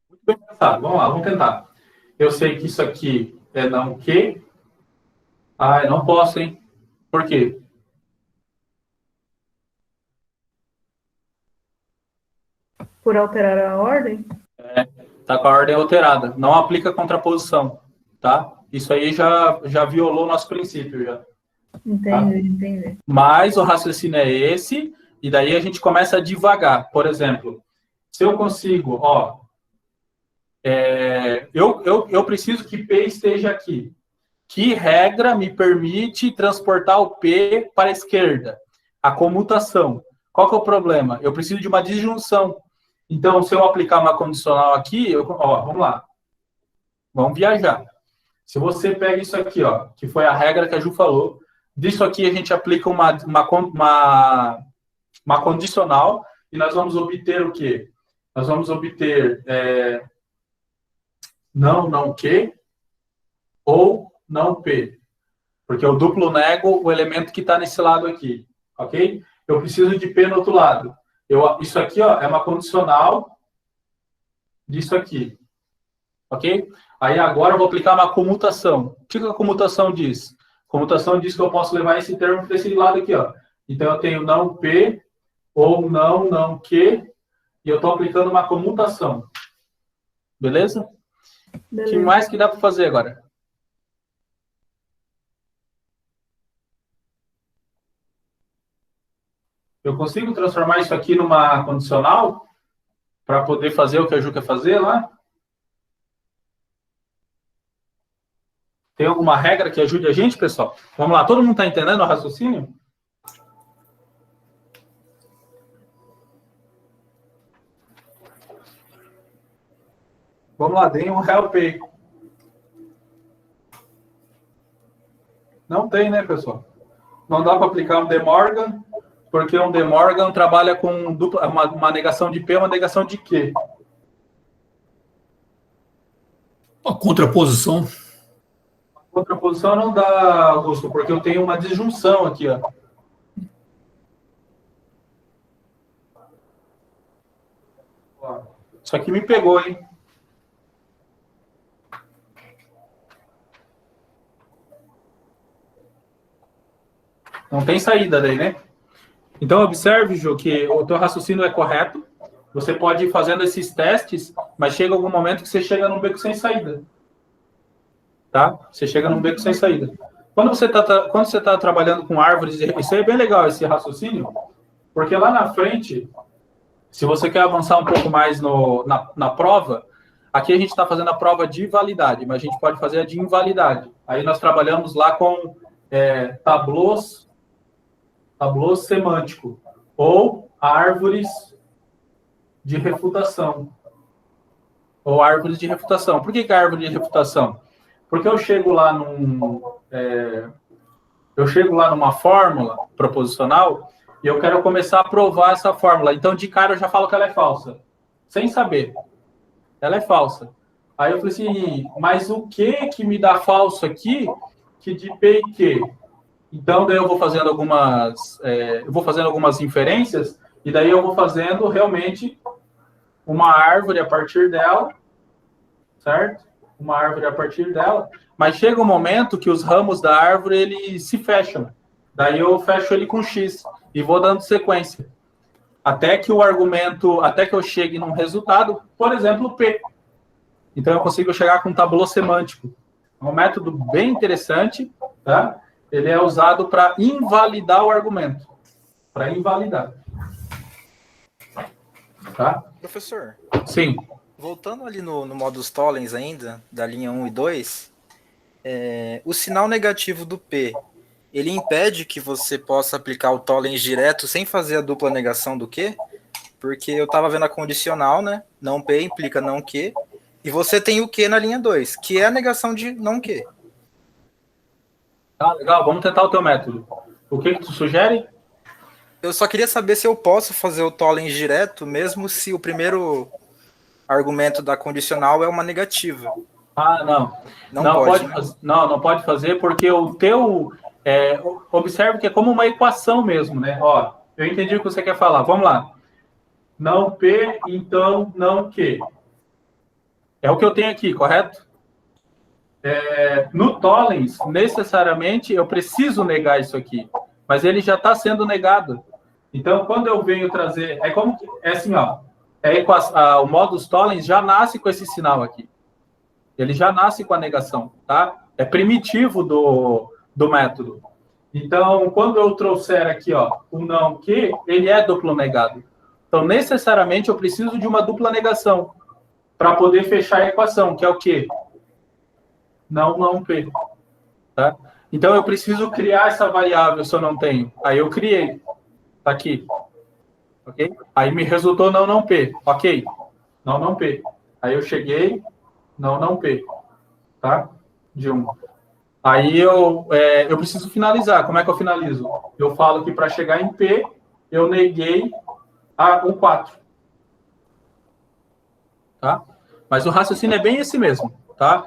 Muito bem pensado. Vamos lá, vamos tentar. Eu sei que isso aqui é não Q. Ah, eu não posso, hein? Por quê? Por alterar a ordem? Tá com a ordem alterada. Não aplica contraposição, tá? Isso aí já violou nosso princípio, já. Entendi. Mas o raciocínio é esse, e daí a gente começa a devagar. Por exemplo, se eu consigo, ó, eu preciso que P esteja aqui. Que regra me permite transportar o P para a esquerda? A comutação. Qual que é o problema? Eu preciso de uma disjunção. Então, se eu aplicar uma condicional aqui, ó, vamos lá. Vamos viajar. Se você pega isso aqui, ó, que foi a regra que a Ju falou, disso aqui a gente aplica uma condicional e nós vamos obter o quê? Nós vamos obter não Q ou não P. Porque eu duplo nego o elemento que está nesse lado aqui. Ok? Eu preciso de P no outro lado. Isso aqui, ó, é uma condicional disso aqui. Ok? Aí agora eu vou aplicar uma comutação. O que a comutação diz? A comutação diz que eu posso levar esse termo para esse lado aqui, ó. Então eu tenho não P ou não Q e eu estou aplicando uma comutação. Beleza? O que mais que dá para fazer agora? Eu consigo transformar isso aqui numa condicional para poder fazer o que a Ju quer fazer lá? Tem alguma regra que ajude a gente, pessoal? Vamos lá, todo mundo está entendendo o raciocínio? Vamos lá, deem um help aí. Não tem, né, pessoal? Não dá para aplicar um De Morgan, porque um De Morgan trabalha com dupla, uma negação de P, uma negação de Q. A contraposição. A contraposição não dá, Augusto, porque eu tenho uma disjunção aqui, ó. Isso aqui me pegou, hein? Não tem saída daí, né? Então, observe, Ju, que o teu raciocínio é correto. Você pode ir fazendo esses testes, mas chega algum momento que você chega num beco sem saída. Tá? Você chega num beco sem saída. Quando você está trabalhando com árvores, isso aí é bem legal, esse raciocínio, porque lá na frente, se você quer avançar um pouco mais na prova, aqui a gente está fazendo a prova de validade, mas a gente pode fazer a de invalidade. Aí nós trabalhamos lá com tablôs semântico ou árvores de refutação. Ou árvores de refutação. Por que é árvore de refutação? Porque eu chego lá numa fórmula proposicional e eu quero começar a provar essa fórmula. Então, de cara, eu já falo que ela é falsa. Sem saber. Ela é falsa. Aí eu falei assim, mas o que me dá falso aqui que de P e Q? Então, daí eu vou fazendo algumas inferências e daí eu vou fazendo realmente uma árvore a partir dela, certo? Uma árvore a partir dela, mas chega um momento que os ramos da árvore, eles se fecham. Daí eu fecho ele com X e vou dando sequência. Até que eu chegue num resultado, por exemplo, P. Então eu consigo chegar com um tablô semântico. É um método bem interessante, tá? Ele é usado para invalidar o argumento. Para invalidar. Tá? Professor. Sim. Voltando ali no modus tollens ainda, da linha 1 e 2, o sinal negativo do P, ele impede que você possa aplicar o tollens direto sem fazer a dupla negação do Q? Porque eu estava vendo a condicional, né? Não P implica não Q. E você tem o Q na linha 2, que é a negação de não Q. Tá, legal. Vamos tentar o teu método. O que tu sugere? Eu só queria saber se eu posso fazer o tollens direto, mesmo se o primeiro argumento da condicional é uma negativa. Ah, não. Não pode fazer, porque o teu... observe que é como uma equação mesmo, né? Ó, eu entendi o que você quer falar. Vamos lá. Não P, então não Q. É o que eu tenho aqui, correto? No tollens, necessariamente, eu preciso negar isso aqui. Mas ele já está sendo negado. Então, quando eu venho trazer... É assim, ó. O modus tollens já nasce com esse sinal aqui. Ele já nasce com a negação, tá? É primitivo do método. Então, quando eu trouxer aqui, ó, o não que, ele é duplo negado. Então, necessariamente, eu preciso de uma dupla negação para poder fechar a equação, que é o quê? Não P. Tá? Então, eu preciso criar essa variável se eu não tenho. Aí eu criei. Tá aqui. Ok? Aí me resultou não P. Ok. Não P. Aí eu cheguei, não P. Tá? De 1. Aí eu preciso finalizar. Como é que eu finalizo? Eu falo que para chegar em P, eu neguei o 4. Tá? Mas o raciocínio é bem esse mesmo. Tá?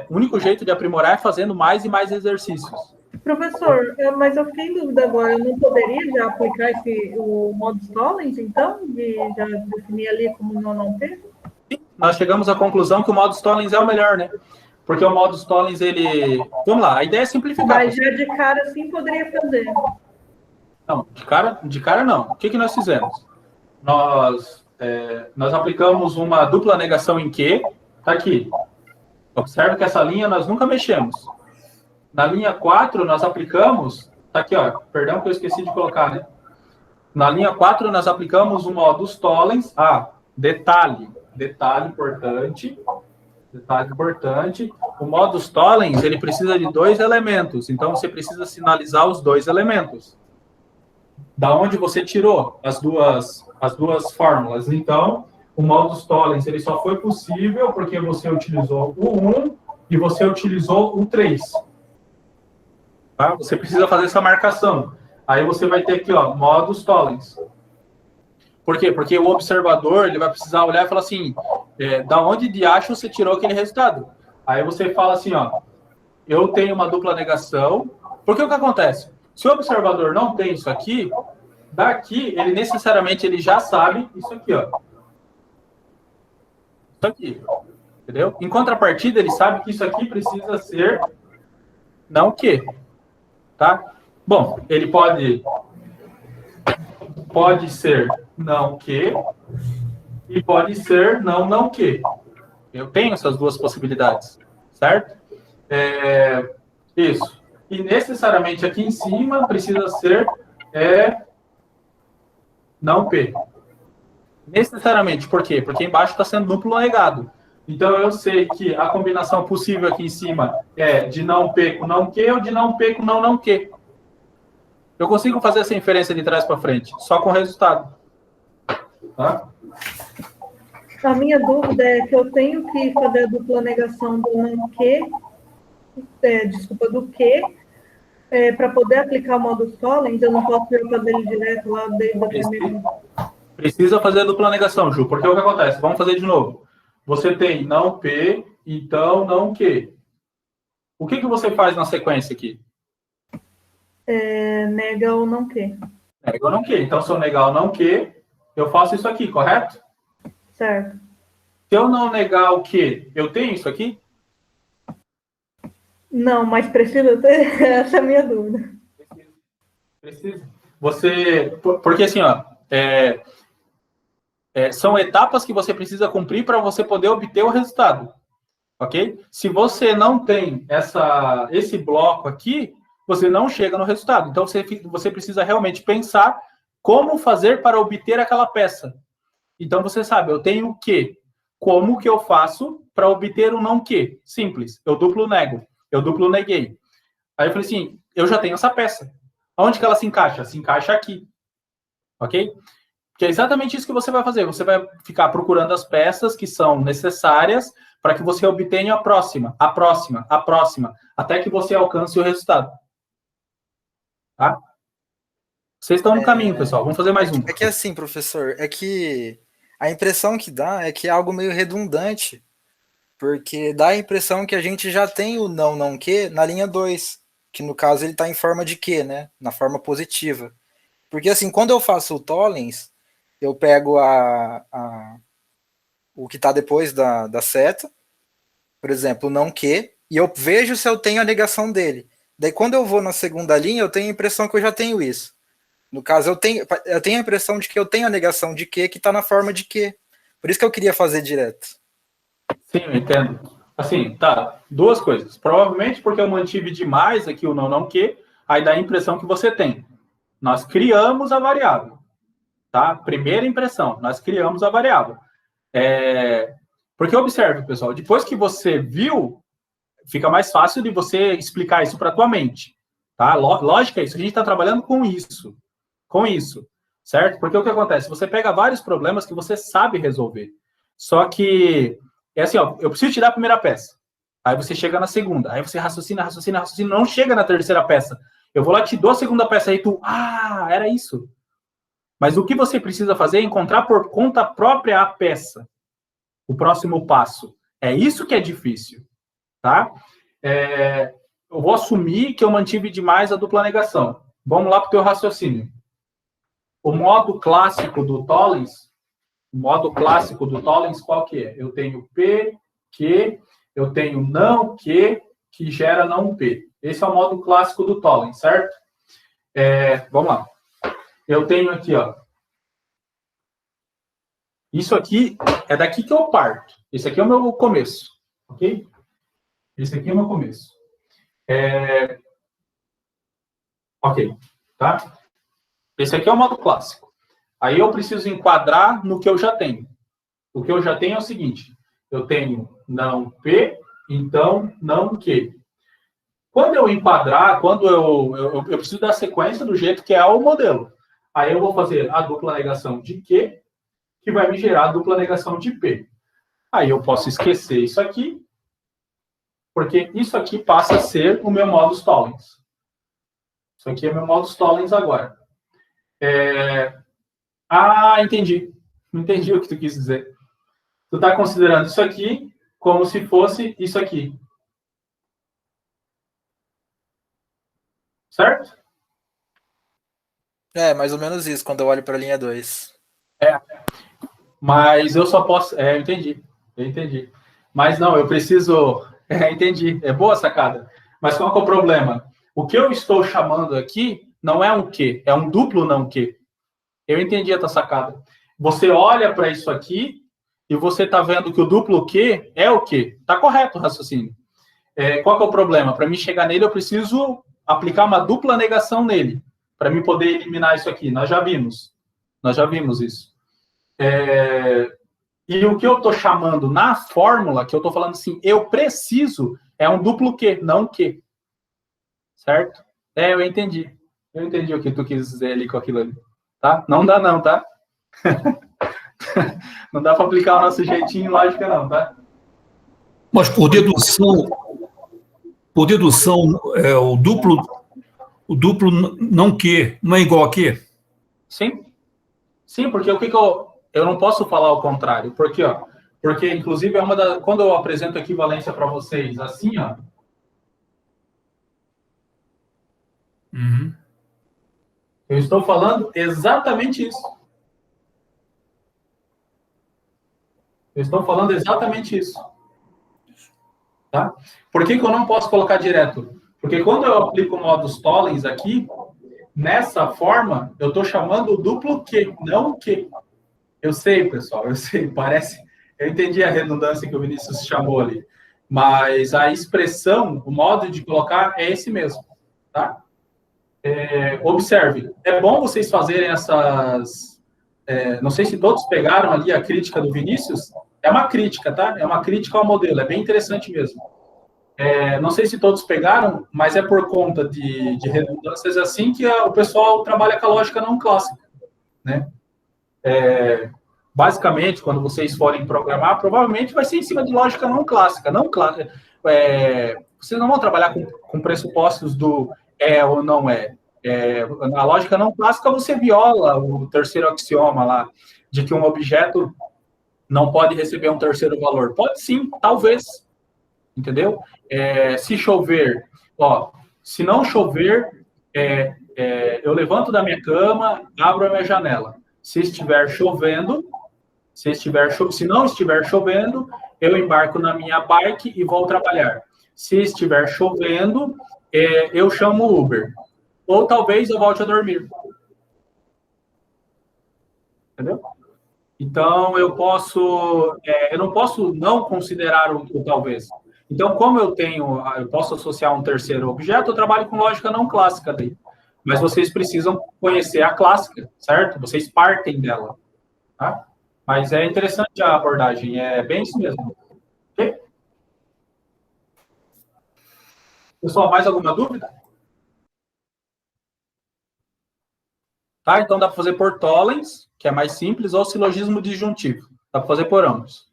O único jeito de aprimorar é fazendo mais e mais exercícios. Professor, mas eu fiquei em dúvida agora. Eu não poderia já aplicar o modus tollens, então? De já definir ali como não P? Nós chegamos à conclusão que o modus tollens é o melhor, né? Porque o modus tollens, ele... Vamos lá, a ideia é simplificar. Mas já de cara, sim, poderia fazer. Não, de cara não. O que nós fizemos? Nós aplicamos uma dupla negação em Q. Tá aqui. Observe que essa linha nós nunca mexemos. Na linha 4, nós aplicamos... Tá aqui, ó. Perdão que eu esqueci de colocar, né? Na linha 4, nós aplicamos o modus tollens. Detalhe importante. Detalhe importante. O modus tollens, ele precisa de 2 elementos. Então, você precisa sinalizar os 2 elementos. Da onde você tirou as duas fórmulas. Então, o modus tollens, ele só foi possível porque você utilizou o 1 e você utilizou o 3. Tá? Você precisa fazer essa marcação. Aí você vai ter aqui, ó, modus tollens. Por quê? Porque o observador, ele vai precisar olhar e falar assim, da onde de acho você tirou aquele resultado? Aí você fala assim, ó, eu tenho uma dupla negação. Porque o que acontece? Se o observador não tem isso aqui, daqui, ele necessariamente ele já sabe isso aqui, ó. Isso aqui, entendeu? Em contrapartida, ele sabe que isso aqui precisa ser não que, tá? Bom, ele pode ser não que e pode ser não que. Eu tenho essas duas possibilidades, certo? Isso. E necessariamente aqui em cima precisa ser não P. Necessariamente, por quê? Porque embaixo está sendo duplo negado. Então eu sei que a combinação possível aqui em cima é de não P com não Q ou de não P com não Q. Eu consigo fazer essa inferência de trás para frente, só com o resultado. Tá? A minha dúvida é que eu tenho que fazer a dupla negação do não que, do que, para poder aplicar o modus tollens, eu não posso fazer ele direto lá desde a primeira. Precisa fazer a dupla negação, Ju, porque o que acontece? Vamos fazer de novo. Você tem não P, então não Q. O que você faz na sequência aqui? Nega o não que. Nega o não Q. Então, se eu negar o não Q, eu faço isso aqui, correto? Certo. Se eu não negar o Q, eu tenho isso aqui? Não, mas precisa ter. Essa é a minha dúvida. Precisa. Porque assim, ó, são etapas que você precisa cumprir para você poder obter o resultado, ok? Se você não tem esse bloco aqui, você não chega no resultado. Então, você precisa realmente pensar como fazer para obter aquela peça. Então, você sabe, eu tenho o quê? Como que eu faço para obter o não que? Simples, eu duplo nego, eu duplo neguei. Aí eu falei assim, eu já tenho essa peça. Onde que ela se encaixa? Se encaixa aqui, ok? Que é exatamente isso que você vai fazer. Você vai ficar procurando as peças que são necessárias para que você obtenha a próxima, até que você alcance o resultado. Tá? Vocês estão no caminho, pessoal. Vamos fazer mais um. É que assim, professor, é que a impressão que dá é que é algo meio redundante, porque dá a impressão que a gente já tem o não que na linha 2, que no caso ele está em forma de que, né? Na forma positiva. Porque assim, quando eu faço o tollens, eu pego o que está depois da seta, por exemplo, o não que, e eu vejo se eu tenho a negação dele. Daí quando eu vou na segunda linha, eu tenho a impressão que eu já tenho isso. No caso, eu tenho a impressão de que eu tenho a negação de que está na forma de que. Por isso que eu queria fazer direto. Sim, eu entendo. Assim, tá, duas coisas. Provavelmente porque eu mantive demais aqui o não que, aí dá a impressão que você tem. Nós criamos a variável. Tá? Primeira impressão, nós criamos a variável. Porque observe, pessoal, depois que você viu, fica mais fácil de você explicar isso para a tua mente. Tá? Lógico é isso, a gente está trabalhando com isso, certo? Porque o que acontece? Você pega vários problemas que você sabe resolver. Só que, é assim, ó, eu preciso tirar a primeira peça. Aí você chega na segunda, aí você raciocina, não chega na terceira peça. Eu vou lá, te dou a segunda peça, aí tu, era isso. Mas o que você precisa fazer é encontrar por conta própria a peça. O próximo passo. É isso que é difícil. Tá? Eu vou assumir que eu mantive demais a dupla negação. Vamos lá para o teu raciocínio. O modo clássico do tollens, qual que é? Eu tenho P, Q, eu tenho não Q, que gera não P. Esse é o modo clássico do tollens, certo? Vamos lá. Eu tenho aqui, ó. Isso aqui é daqui que eu parto. Esse aqui é o meu começo, ok? Esse aqui é o meu começo. Ok, tá? Esse aqui é o modo clássico. Aí eu preciso enquadrar no que eu já tenho. O que eu já tenho é o seguinte, eu tenho não P, então não Q. Quando eu enquadrar, quando eu preciso da sequência do jeito que é o modelo. Aí eu vou fazer a dupla negação de Q, que vai me gerar a dupla negação de P. Aí eu posso esquecer isso aqui, porque isso aqui passa a ser o meu modus tollens. Isso aqui é meu modus tollens agora. Entendi. Entendi o que tu quis dizer. Tu está considerando isso aqui como se fosse isso aqui. Certo? Mais ou menos isso, quando eu olho para a linha 2. Mas eu só posso... eu entendi. Mas não, eu preciso... entendi. É boa a sacada. Mas qual que é o problema? O que eu estou chamando aqui não é um Q, é um duplo não Q. Eu entendi a tua sacada. Você olha para isso aqui e você está vendo que o duplo Q é o Q. Está correto o raciocínio. Qual que é o problema? Para mim chegar nele, eu preciso aplicar uma dupla negação nele, para mim poder eliminar isso aqui. Nós já vimos isso. E o que eu estou chamando na fórmula, que eu estou falando assim, eu preciso, é um duplo Q, não Q. Certo? Eu entendi. Eu entendi o que tu quis dizer ali com aquilo ali. Tá? Não dá não, tá? Não dá para aplicar o nosso jeitinho lógica não, tá? Mas por dedução, o duplo não Q não é igual a Q? Sim. Sim, porque o que eu não posso falar o contrário. Porque inclusive quando eu apresento a equivalência para vocês assim, ó. Uhum. Eu estou falando exatamente isso. Tá? Por que eu não posso colocar direto? Porque quando eu aplico o modus tollens aqui, nessa forma, eu estou chamando o duplo Q, não o Q. Eu sei, pessoal, parece... Eu entendi a redundância que o Vinícius chamou ali. Mas a expressão, o modo de colocar é esse mesmo, tá? Observe, é bom vocês fazerem essas... não sei se todos pegaram ali a crítica do Vinícius. É uma crítica, tá? É uma crítica ao modelo, é bem interessante mesmo. Não sei se todos pegaram, mas é por conta de redundâncias assim que o pessoal trabalha com a lógica não clássica, né? Basicamente, quando vocês forem programar, provavelmente vai ser em cima de lógica não clássica. Vocês não vão trabalhar com pressupostos do ou não é. Na lógica não clássica, você viola o terceiro axioma lá, de que um objeto não pode receber um terceiro valor. Pode sim, talvez. Entendeu? Se chover, se não chover, eu levanto da minha cama, abro a minha janela. Se estiver chovendo, se não estiver chovendo, eu embarco na minha bike e vou trabalhar. Se estiver chovendo, eu chamo o Uber. Ou talvez eu volte a dormir. Entendeu? Então, eu não posso não considerar o talvez. Então, como eu posso associar um terceiro objeto, eu trabalho com lógica não clássica daí. Mas vocês precisam conhecer a clássica, certo? Vocês partem dela, tá? Mas é interessante a abordagem, é bem isso mesmo. Ok? Pessoal, mais alguma dúvida? Tá? Então, dá para fazer por tollens, que é mais simples, ou silogismo disjuntivo. Dá para fazer por ambos.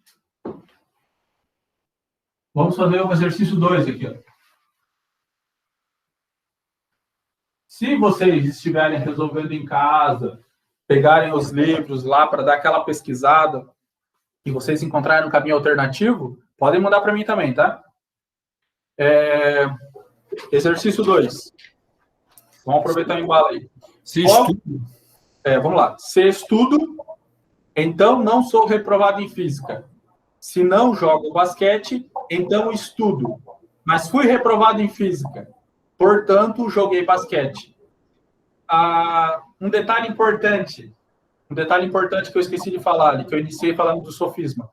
Vamos fazer o exercício 2 aqui. Ó. Se vocês estiverem resolvendo em casa, pegarem os livros lá para dar aquela pesquisada e vocês encontrarem um caminho alternativo, podem mandar para mim também, tá? Exercício 2. Vamos aproveitar o embalo aí. Se estudo. Vamos lá. Se estudo, então não sou reprovado em física. Se não jogo basquete, então estudo. Mas fui reprovado em física. Portanto, joguei basquete. Um detalhe importante que eu esqueci de falar ali, que eu iniciei falando do sofisma.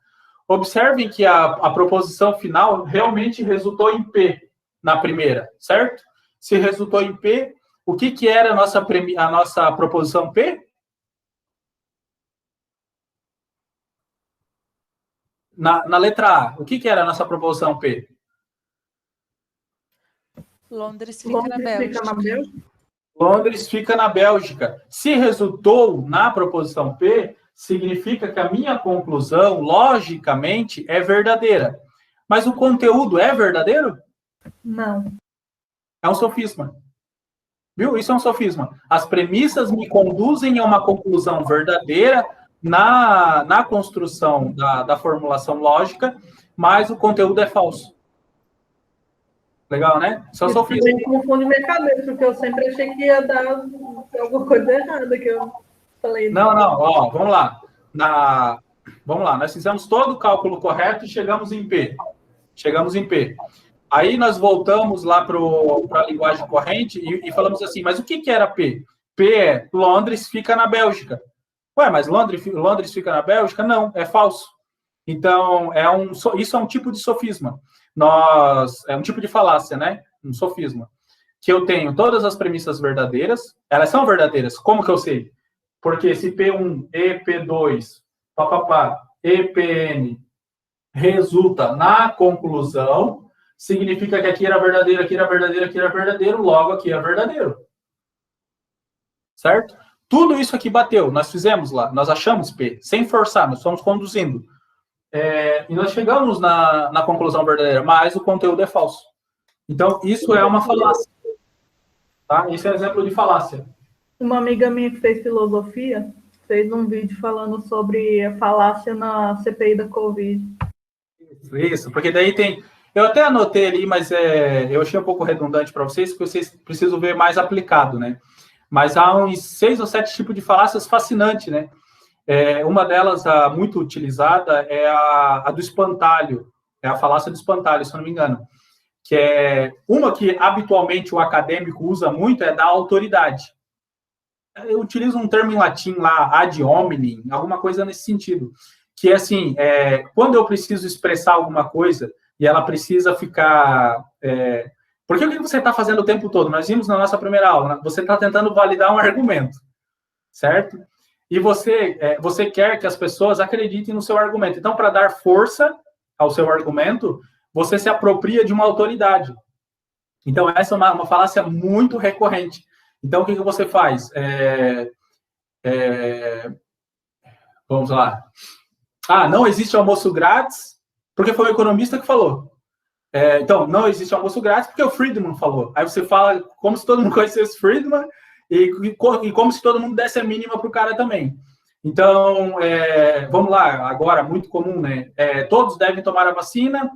Observem que a proposição final realmente resultou em P na primeira, certo? Se resultou em P, o que era a nossa proposição P? na letra A, o que era a nossa proposição P? Londres fica na Bélgica. Londres fica na Bélgica. Se resultou na proposição P, significa que a minha conclusão, logicamente, é verdadeira. Mas o conteúdo é verdadeiro? Não. É um sofisma. Viu? Isso é um sofisma. As premissas me conduzem a uma conclusão verdadeira na construção da formulação lógica, mas o conteúdo é falso. Legal, né? Isso é um sofisma. Também confunde minha cabeça, porque eu sempre achei que ia dar alguma coisa errada que eu falei. Não. Ó, vamos lá. Vamos lá. Nós fizemos todo o cálculo correto e chegamos em P. Aí nós voltamos lá para a linguagem corrente e falamos assim, mas o que era P? P é Londres fica na Bélgica. Ué, mas Londres fica na Bélgica? Não, é falso. Então, isso é um tipo de sofisma. É um tipo de falácia, né? Um sofisma. Que eu tenho todas as premissas verdadeiras, elas são verdadeiras. Como que eu sei? Porque se P1, EP2, EPN resulta na conclusão, significa que aqui era verdadeiro, aqui era verdadeiro, aqui era verdadeiro, logo aqui é verdadeiro. Certo? Tudo isso aqui bateu, nós fizemos lá, nós achamos P, sem forçar, nós fomos conduzindo. E nós chegamos na conclusão verdadeira, mas o conteúdo é falso. Então, isso é uma falácia. Tá? Isso é exemplo de falácia. Uma amiga minha que fez filosofia fez um vídeo falando sobre a falácia na CPI da Covid. Isso, porque daí tem... Eu até anotei ali, mas eu achei um pouco redundante para vocês, porque vocês precisam ver mais aplicado, né? Mas há uns 6 ou 7 tipos de falácias fascinantes, né? Uma delas, muito utilizada, é a do espantalho. É a falácia do espantalho, se eu não me engano. Que é uma que habitualmente o acadêmico usa muito, é da autoridade. Eu utilizo um termo em latim lá, ad hominem, alguma coisa nesse sentido. Que é assim, quando eu preciso expressar alguma coisa e ela precisa ficar... Porque o que você está fazendo o tempo todo? Nós vimos na nossa primeira aula, né? Você está tentando validar um argumento, certo? E você quer que as pessoas acreditem no seu argumento. Então, para dar força ao seu argumento, você se apropria de uma autoridade. Então, essa é uma falácia muito recorrente. Então, o que você faz? Vamos lá. Não existe almoço grátis, porque foi o economista que falou. Então, não existe almoço grátis, porque o Friedman falou. Aí você fala como se todo mundo conhecesse Friedman e como se todo mundo desse a mínima para o cara também. Então, vamos lá, agora, muito comum, né? Todos devem tomar a vacina,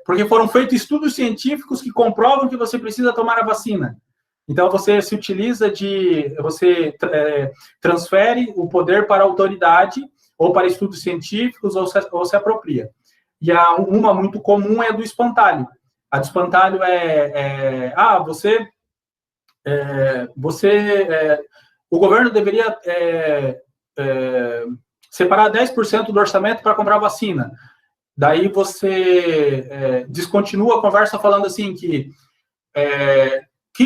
porque foram feitos estudos científicos que comprovam que você precisa tomar a vacina. Então, você se utiliza você transfere o poder para a autoridade, ou para estudos científicos, ou se apropria. E uma muito comum é a do espantalho. A do espantalho o governo deveria separar 10% do orçamento para comprar vacina. Daí você descontinua a conversa falando assim que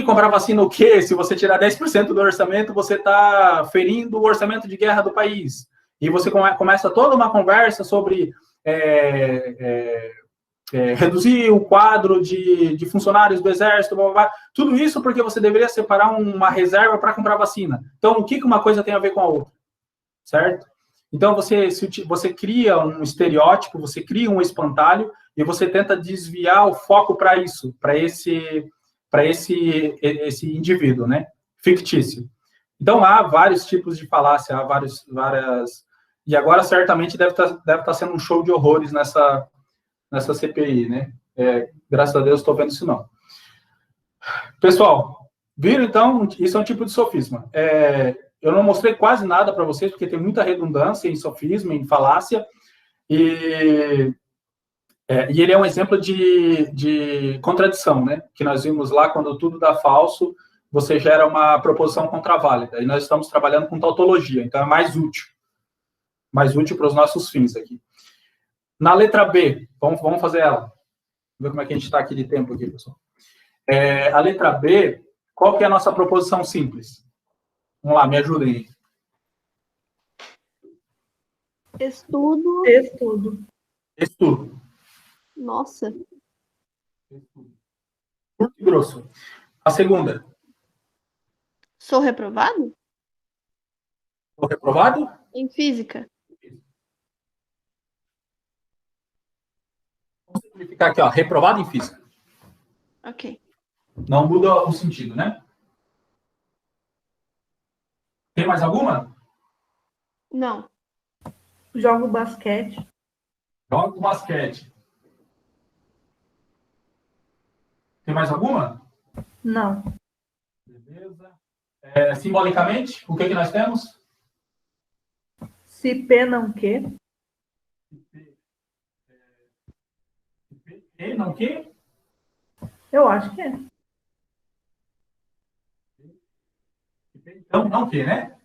comprar vacina o quê? Se você tirar 10% do orçamento, você está ferindo o orçamento de guerra do país. E você começa toda uma conversa sobre reduzir o quadro de funcionários do exército, blá, blá, blá. Tudo isso porque você deveria separar uma reserva para comprar vacina. Então, o que uma coisa tem a ver com a outra? Certo? Então, você cria um estereótipo, você cria um espantalho e você tenta desviar o foco para isso, para esse indivíduo, né? Fictício. Então, há vários tipos de falácia, há várias... E agora, certamente, deve estar sendo um show de horrores nessa CPI, né? Graças a Deus, estou vendo isso não. Pessoal, viram, então? Isso é um tipo de sofisma. Eu não mostrei quase nada para vocês, porque tem muita redundância em sofisma, em falácia, e ele é um exemplo de contradição, né? Que nós vimos lá, quando tudo dá falso, você gera uma proposição contraválida. E nós estamos trabalhando com tautologia, então é mais útil para os nossos fins aqui. Na letra B, vamos fazer ela. Vamos ver como é que a gente está aqui de tempo aqui, pessoal. A letra B, qual que é a nossa proposição simples? Vamos lá, me ajudem aí. Estudo. Estudo. Estudo. Nossa. Curto e grosso. A segunda. Sou reprovado? Estou reprovado? Em física. Vamos simplificar aqui, ó. Reprovado em física. Ok. Não muda o sentido, né? Tem mais alguma? Não. Jogo basquete. Jogo basquete. Tem mais alguma? Não. Beleza. Simbolicamente, o que nós temos? Se P não Q. E não que? Eu acho que é. Então, não que, né?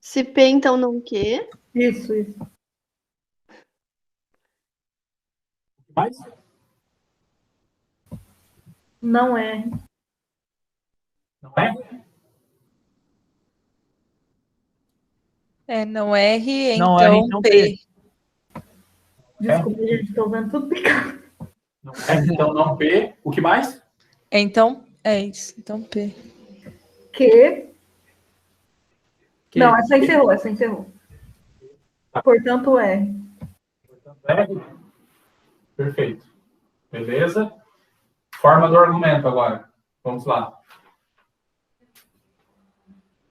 Se P, então não Q. Isso. Mais? Não é. Não é? Não R, Não então, R, então P. Desculpa, gente, estou vendo tudo picado. Não é, então não P. O que mais? Então, é isso. Então, P. Q. Que- Não, essa encerrou. Portanto, R. R. Perfeito. Beleza? Forma do argumento agora. Vamos lá.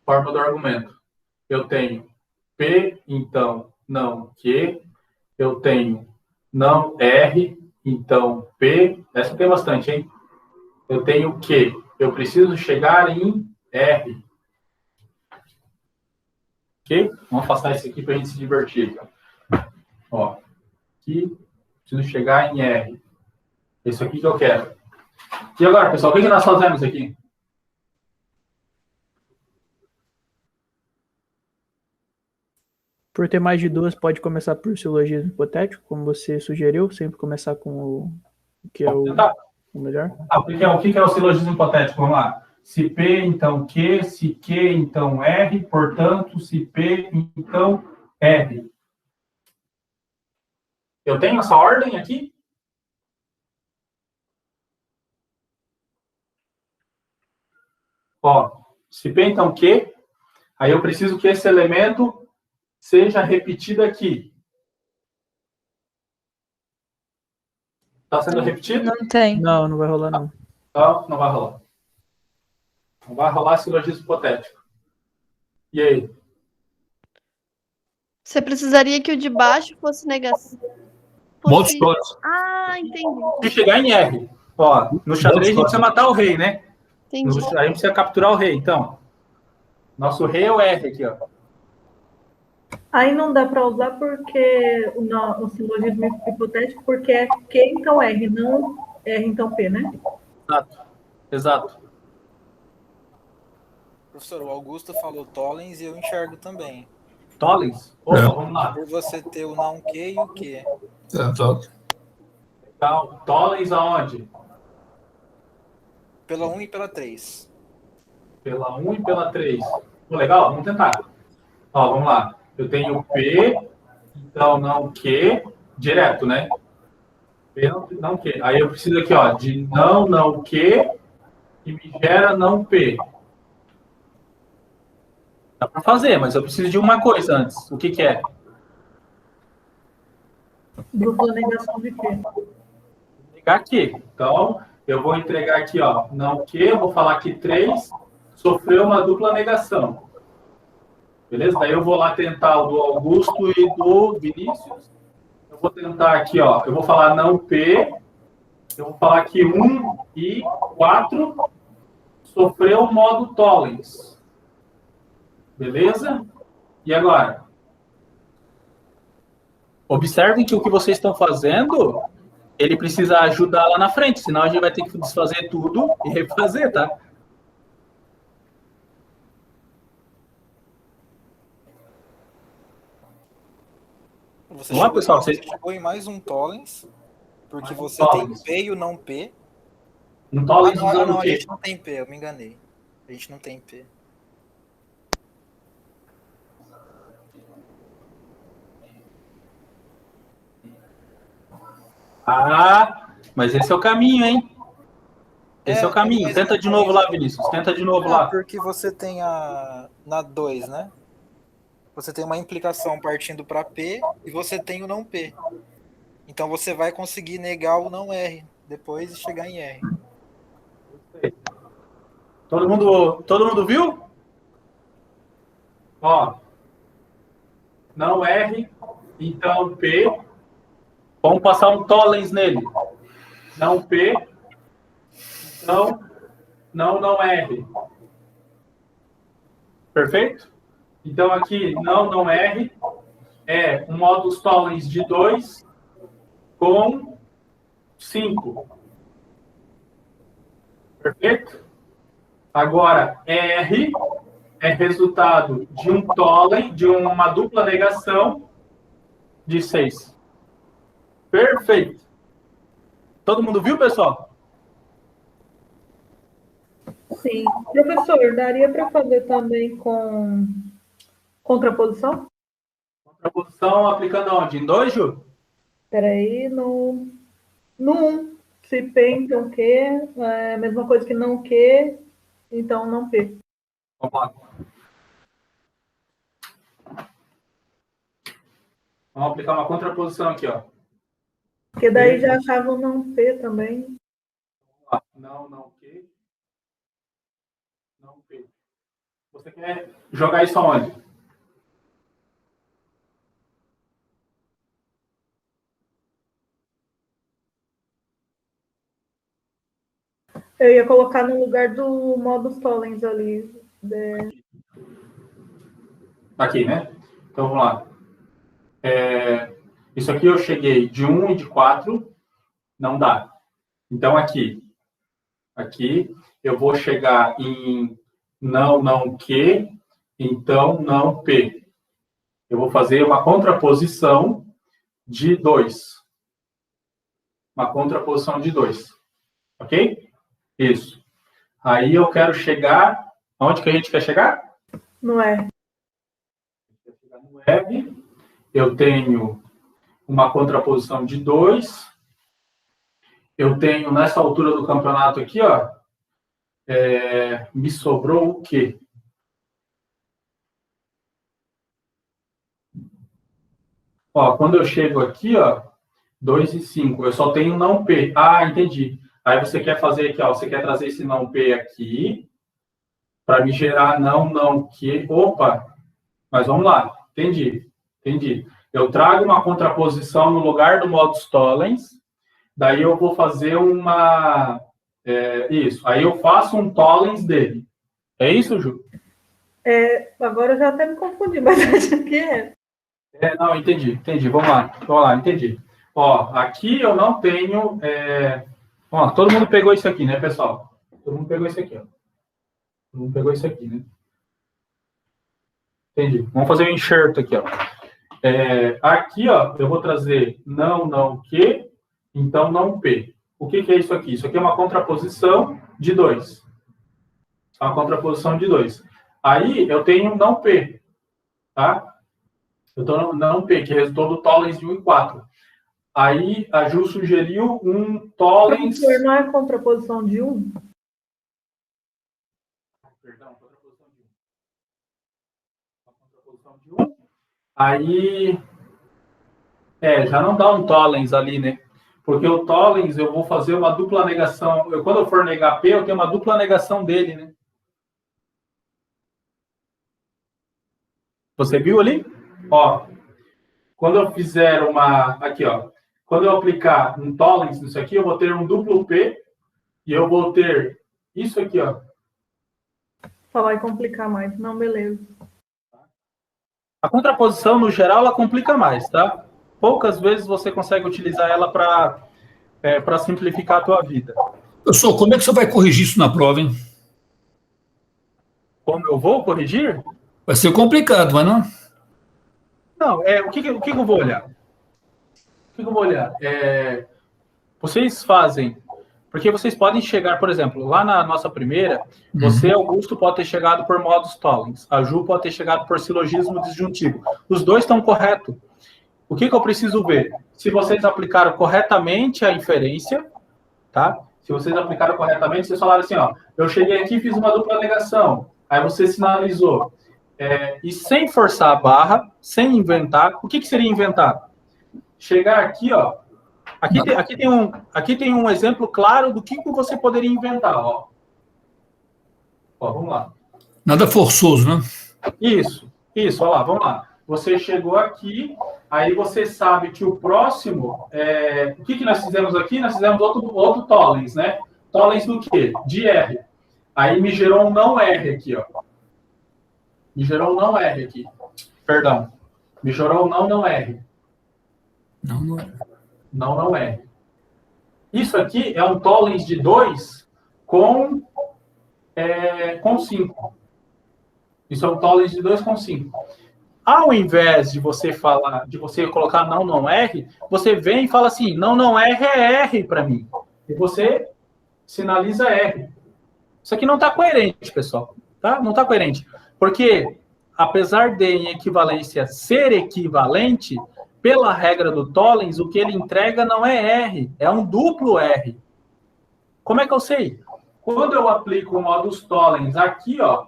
Forma do argumento. Eu tenho P, então não Q. Eu tenho não R, então P. Essa tem bastante, hein? Eu tenho Q. Eu preciso chegar em R. Ok? Vamos afastar isso aqui para a gente se divertir. Ó, aqui, preciso chegar em R. Isso aqui que eu quero. E agora, pessoal, o que nós fazemos aqui? Por ter mais de duas, pode começar por silogismo hipotético, como você sugeriu, sempre começar com o que é o melhor. O que é o silogismo hipotético? Vamos lá. Se P, então Q. Se Q, então R. Portanto, se P, então R. Eu tenho essa ordem aqui? Ó, se P, então Q. Aí eu preciso que esse elemento seja repetido aqui. Está sendo repetido? Não tem. Não vai rolar, não. Não, não vai rolar. Não vai rolar silogismo hipotético. E aí? Você precisaria que o de baixo fosse negação. Modos históricos. Ah, entendi. Se chegar em R. Ó, no xadrez a gente precisa matar o rei, né? Entendi. A gente precisa capturar o rei, então. Nosso rei é o R aqui, ó. Aí não dá para usar porque o silogismo hipotético, porque é Q, então R, não R, então P, né? Exato. Professor, o Augusto falou Tollens e eu enxergo também. Tollens? Opa, vamos lá. Por você ter o não Q e o Q. Exato. Então, Tollens aonde? Pela 1 e pela 3. Pela 1 e pela 3. Legal, vamos tentar. Ó, vamos lá. Eu tenho P, então não Q, direto, né? P não Q. Aí eu preciso aqui, ó, de não Q, que me gera não P. Dá para fazer, mas eu preciso de uma coisa antes. O que é? Dupla negação de Q. Negar Q. Então, eu vou entregar aqui, ó, não Q, eu vou falar que 3 sofreu uma dupla negação. Beleza? Daí eu vou lá tentar o do Augusto e do Vinícius. Eu vou tentar aqui, ó, eu vou falar não P, eu vou falar que 1 e 4 sofreu o modo Tollens. Beleza? E agora? Observem que o que vocês estão fazendo, ele precisa ajudar lá na frente, senão a gente vai ter que desfazer tudo e refazer, tá? Você Vamos lá, pessoal. Vocês... chegou em mais um Tollens, porque Mais um você Tollens. tem P e o não P. Um Tollens usando não, o a quê? gente não tem P, eu me enganei. A gente não tem P. Ah, mas esse é o caminho, hein? Esse é o caminho. mas- Tenta de novo lá, Vinícius. Tenta de novo lá. Porque você tem na 2, né? Você tem uma implicação partindo para P e você tem o não P. Então você vai conseguir negar o não R depois e chegar em R. Todo mundo viu? Ó. Não R, então P. Vamos passar um tollens nele. Não P. Então, não R. Perfeito? Então aqui, não R é um modus tollens de 2 com 5. Perfeito? Agora, R é resultado de um tollens, de uma dupla negação de 6. Perfeito. Todo mundo viu, pessoal? Sim. Professor, daria para fazer também com contraposição? Contraposição aplicando onde? Em 2, Ju? Espera aí, no 1. Se P, então Q. É a mesma coisa que não Q, então não P. Vamos lá. Vamos aplicar uma contraposição aqui, ó. Porque daí já achavam não P também. Não Q. Não P. Você quer jogar isso aonde? Eu ia colocar no lugar do modus tollens ali. Aqui, né? Então, vamos lá. Isso aqui eu cheguei de 1 e de 4. Não dá. Então, aqui eu vou chegar em não Q, então não P. Eu vou fazer uma contraposição de 2. Uma contraposição de 2. Ok? Isso. Aí eu quero chegar... Onde que a gente quer chegar? No R. No R. Eu tenho uma contraposição de 2. Eu tenho, nessa altura do campeonato aqui, ó, me sobrou o quê? Ó, quando eu chego aqui, ó, 2 e 5, eu só tenho não P. Ah, entendi. Aí você quer fazer aqui, ó, você quer trazer esse não P aqui, para me gerar não Q. Opa! Mas vamos lá. Entendi. Eu trago uma contraposição no lugar do modus tollens, daí eu vou fazer uma... isso. Aí eu faço um tollens dele. É isso, Ju? Agora eu já até me confundi, mas acho que é. Não, entendi. Vamos lá, entendi. Ó, aqui eu não tenho... Ó, todo mundo pegou isso aqui, né, pessoal? Todo mundo pegou isso aqui, ó. Todo mundo pegou isso aqui, né? Entendi. Vamos fazer um enxerto aqui, ó. Aqui, ó, eu vou trazer não Q, então não P. O que é isso aqui? Isso aqui é uma contraposição de 2. Uma contraposição de 2. Aí eu tenho não P, tá? Eu estou no não P, que resultou do tollens de 1 e 4. Aí a Ju sugeriu um tollens... Professor, não é contraposição de 1? Perdão, contraposição de 1. Contraposição de 1. Aí... já não dá um tollens ali, né? Porque o tollens eu vou fazer uma dupla negação. Quando eu for negar P, eu tenho uma dupla negação dele, né? Você viu ali? Ó, quando eu fizer uma... Aqui, ó. Quando eu aplicar um tollens nisso aqui, eu vou ter um duplo P e eu vou ter isso aqui, ó. Só vai complicar mais. Não, beleza. A contraposição, no geral, ela complica mais, tá? Poucas vezes você consegue utilizar ela para simplificar a tua vida. Professor, como é que você vai corrigir isso na prova, hein? Como eu vou corrigir? Vai ser complicado, vai não? Não, o que eu vou olhar? O que eu vou olhar? Vocês fazem... Porque vocês podem chegar, por exemplo, lá na nossa primeira, você, Augusto, pode ter chegado por modus tollens. A Ju pode ter chegado por silogismo disjuntivo. Os dois estão corretos. o que eu preciso ver? Se vocês aplicaram corretamente a inferência, tá? Se vocês aplicaram corretamente, vocês falaram assim, ó, eu cheguei aqui e fiz uma dupla negação. Aí você sinalizou. E sem forçar a barra, sem inventar, o que seria inventar? Chegar aqui, ó, aqui tem um exemplo claro do que você poderia inventar, ó. Ó, vamos lá. Nada forçoso, né? Isso, ó lá, vamos lá. Você chegou aqui, aí você sabe que o próximo, o que nós fizemos aqui? Nós fizemos outro tollens, né? Tollens do quê? De R. Aí me gerou um não R aqui, ó. Me gerou um não R aqui. Perdão. Me gerou um não R. Não R. Isso aqui é um tollens de 2 com 5. Isso é um tollens de 2 com 5. Ao invés de você colocar não R, você vem e fala assim, não R é R para mim. E você sinaliza R. Isso aqui não está coerente, pessoal. Tá? Não está coerente. Porque, apesar de em equivalência ser equivalente, pela regra do tollens, o que ele entrega não é R, é um duplo R. Como é que eu sei? Quando eu aplico o modus tollens aqui, ó,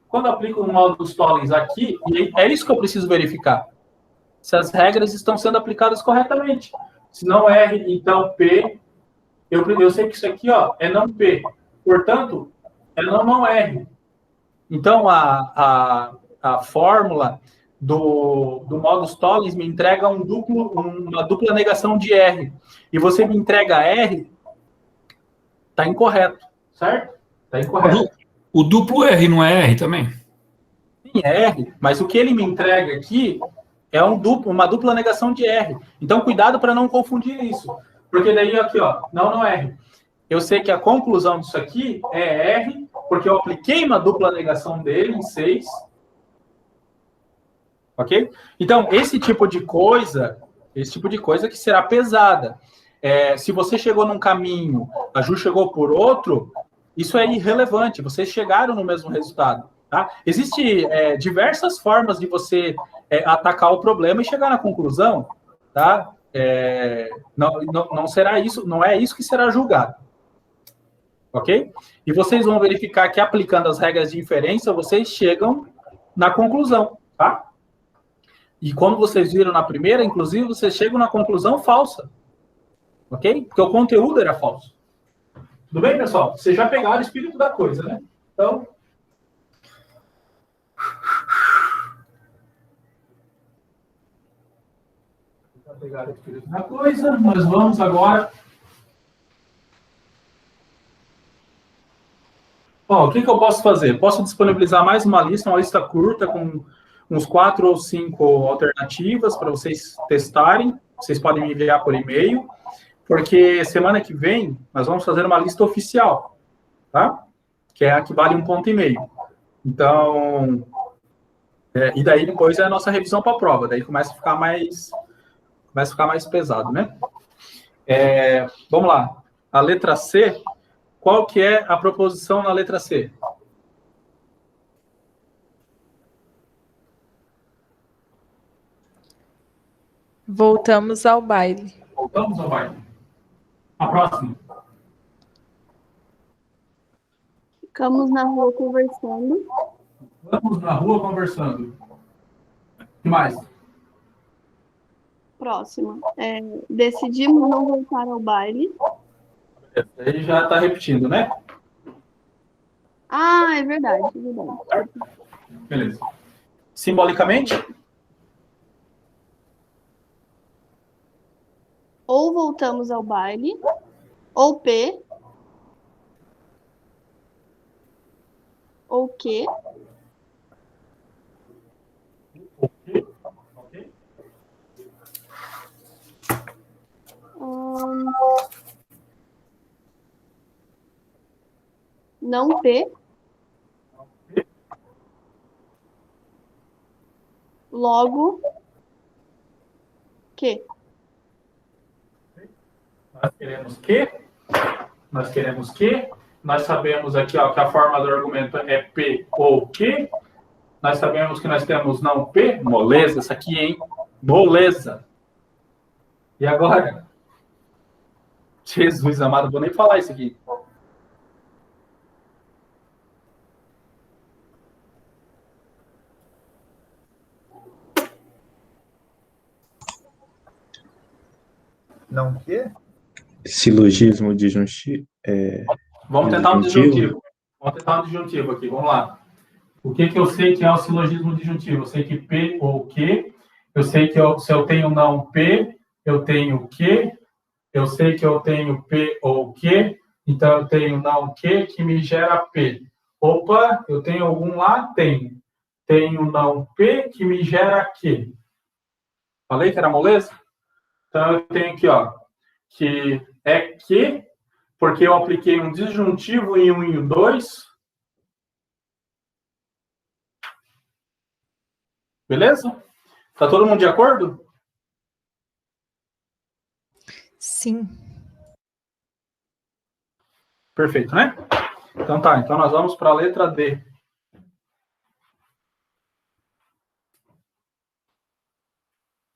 quando eu aplico o modus tollens aqui, e é isso que eu preciso verificar. Se as regras estão sendo aplicadas corretamente. Se não R, então P, eu sei que isso aqui, ó, é não P. Portanto, é não R. Então, a fórmula do modus tollens me entrega uma dupla negação de R. E você me entrega R, está incorreto, certo? Está incorreto. O duplo R não é R também? Sim, é R, mas o que ele me entrega aqui é uma dupla negação de R. Então, cuidado para não confundir isso. Porque daí, aqui, ó, não R. Eu sei que a conclusão disso aqui é R, porque eu apliquei uma dupla negação dele em 6. Ok? Então, esse tipo de coisa que será pesada. Se você chegou num caminho, a Ju chegou por outro, isso é irrelevante. Vocês chegaram no mesmo resultado. Tá? Existem diversas formas de você atacar o problema e chegar na conclusão. Tá? Não será isso, não é isso que será julgado. Ok? E vocês vão verificar que aplicando as regras de inferência, vocês chegam na conclusão. Tá? E como vocês viram na primeira, inclusive, vocês chegam na conclusão falsa. Ok? Porque o conteúdo era falso. Tudo bem, pessoal? Vocês já pegaram o espírito da coisa, né? Então... já pegaram o espírito da coisa. Nós vamos agora... Bom, o que eu posso fazer? Posso disponibilizar mais uma lista curta com uns 4 ou 5 alternativas para vocês testarem. Vocês podem me enviar por e-mail, porque semana que vem nós vamos fazer uma lista oficial, tá? Que é a que vale 1,5 ponto. Então, e daí depois é a nossa revisão para a prova. Daí começa a ficar mais pesado, né? Vamos lá. A letra C. Qual que é a proposição na letra C? Voltamos ao baile. Voltamos ao baile. A próxima. Ficamos na rua conversando. Vamos na rua conversando. O que mais? Próxima. Decidimos não voltar ao baile. Ele já está repetindo, né? Ah, é verdade. Beleza. Simbolicamente? Ou voltamos ao baile, ou P, ou Q. Ok. Não P. Logo Q. Nós queremos que. Nós sabemos aqui, ó, que a forma do argumento é P ou Q. Nós sabemos que nós temos não P. Moleza, essa aqui, hein? Moleza. E agora? Jesus amado, vou nem falar isso aqui. Não o quê? Silogismo disjuntivo. Vamos tentar um disjuntivo. Vamos tentar um disjuntivo aqui, vamos lá. O que eu sei que é o silogismo disjuntivo? Eu sei que P ou Q. Eu sei que se eu tenho não P, eu tenho Q. Eu sei que eu tenho P ou Q. Então, eu tenho não Q que me gera P. Opa, eu tenho algum lá? Tenho. Tenho não P que me gera Q. Falei que era moleza? Então, eu tenho aqui, ó, que é Q, porque eu apliquei um disjuntivo em 1 e 2. Beleza? Tá todo mundo de acordo? Sim. Perfeito, né? Então tá, então nós vamos para a letra D.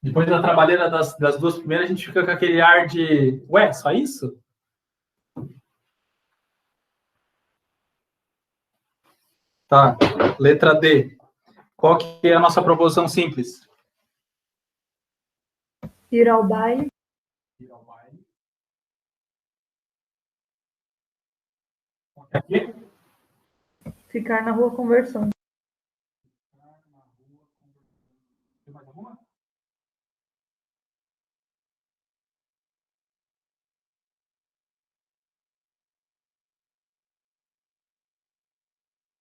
Depois da trabalheira das duas primeiras, a gente fica com aquele ar de... Ué, só isso? Tá, letra D. Qual que é a nossa proposição simples? Ir ao baile. Ir ao baile. Aqui? Ficar na rua conversando. Tem mais alguma?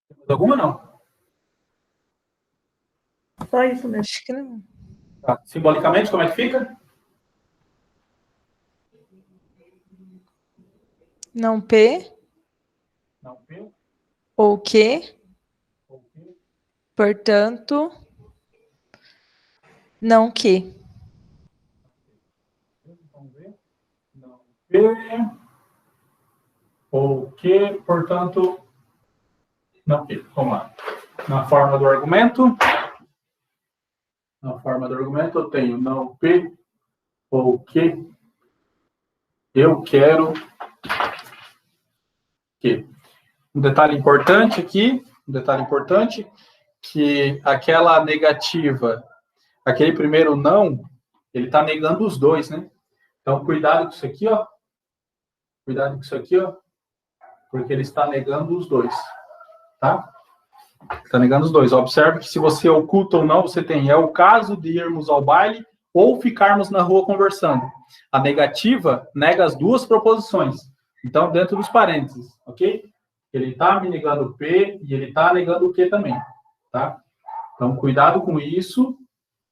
Tem mais alguma, não? Só isso mesmo. Acho que não. Tá. Simbolicamente, como é que fica? Não P Não, P. ou Q, Ou Q. portanto, não Q. Vamos ver. Não, P. Ou Q, portanto, não P. Vamos lá. Na forma do argumento. Na forma do argumento, eu tenho não P ou Q. Eu quero que. Um detalhe importante aqui, que aquela negativa, aquele primeiro não, ele está negando os dois, né? Então, cuidado com isso aqui, ó. Cuidado com isso aqui, ó. Porque ele está negando os dois, tá? Está negando os dois. Observe que se você oculta ou não, você tem, é o caso de irmos ao baile ou ficarmos na rua conversando. A negativa nega as duas proposições. Então, dentro dos parênteses, ok? Ele está me negando o P e ele está negando o Q também, tá? Então, cuidado com isso,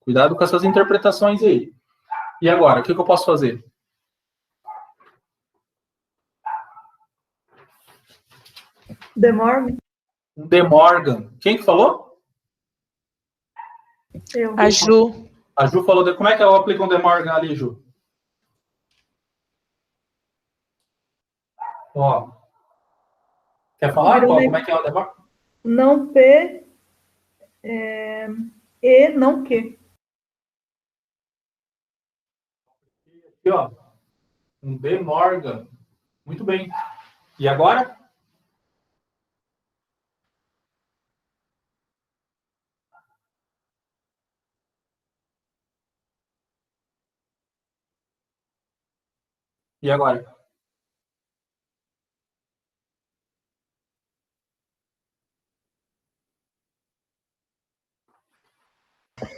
cuidado com essas interpretações aí. E agora, o que eu posso fazer? De Morgan. Um De Morgan. Quem que falou? Eu. A Ju. A Ju falou. Como é que eu aplico um De Morgan ali, Ju? Ó. Quer falar? Qual, como é que é o De Morgan? Não P, E, não Q. Aqui, ó. Um De Morgan. Muito bem. E agora? E agora?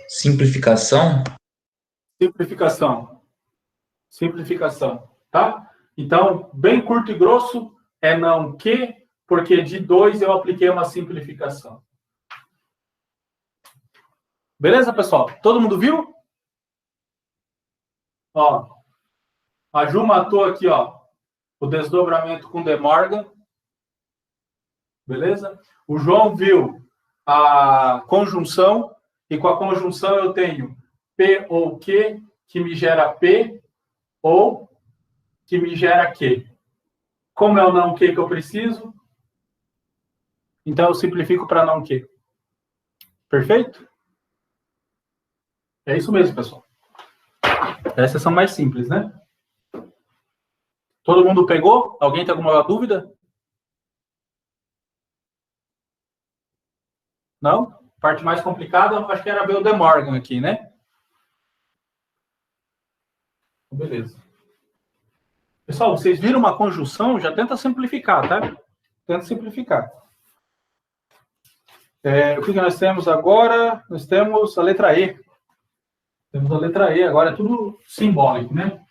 Simplificação? Simplificação. Simplificação, tá? Então, bem curto e grosso, é não que, porque de 2 eu apliquei uma simplificação. Beleza, pessoal? Todo mundo viu? Ó, a Ju matou aqui, ó, o desdobramento com De Morgan. Beleza? O João viu a conjunção, e com a conjunção eu tenho P ou Q, que me gera P, ou que me gera Q. Como é o não Q que eu preciso? Então eu simplifico para não Q. Perfeito? É isso mesmo, pessoal. Essas são mais simples, né? Todo mundo pegou? Alguém tem alguma dúvida? Não? Parte mais complicada, acho que era ver o De Morgan aqui, né? Beleza. Pessoal, vocês viram uma conjunção? Já tenta simplificar, tá? Tenta simplificar. O que nós temos agora? Nós temos a letra E. Temos a letra E, agora é tudo simbólico, né?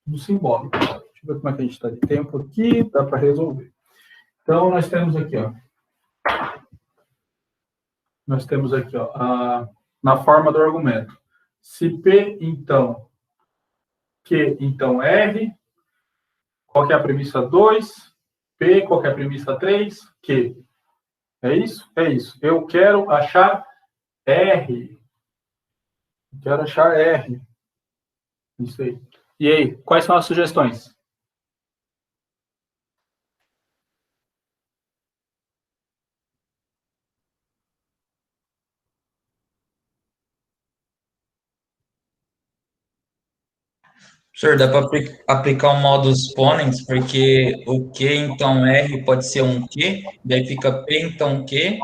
Tudo simbólico. Deixa eu ver como é que a gente está de tempo aqui, dá para resolver. Então, nós temos aqui, ó. Nós temos aqui, ó, na forma do argumento. Se P, então, Q, então R, qual que é a premissa 2? P, qual que é a premissa 3? Q. É isso? É isso. Eu quero achar R. Quero achar R. Isso aí. E aí, quais são as sugestões? Professor, dá para aplicar o modus ponens, porque o Q, então, R pode ser um Q, daí fica P, então, Q,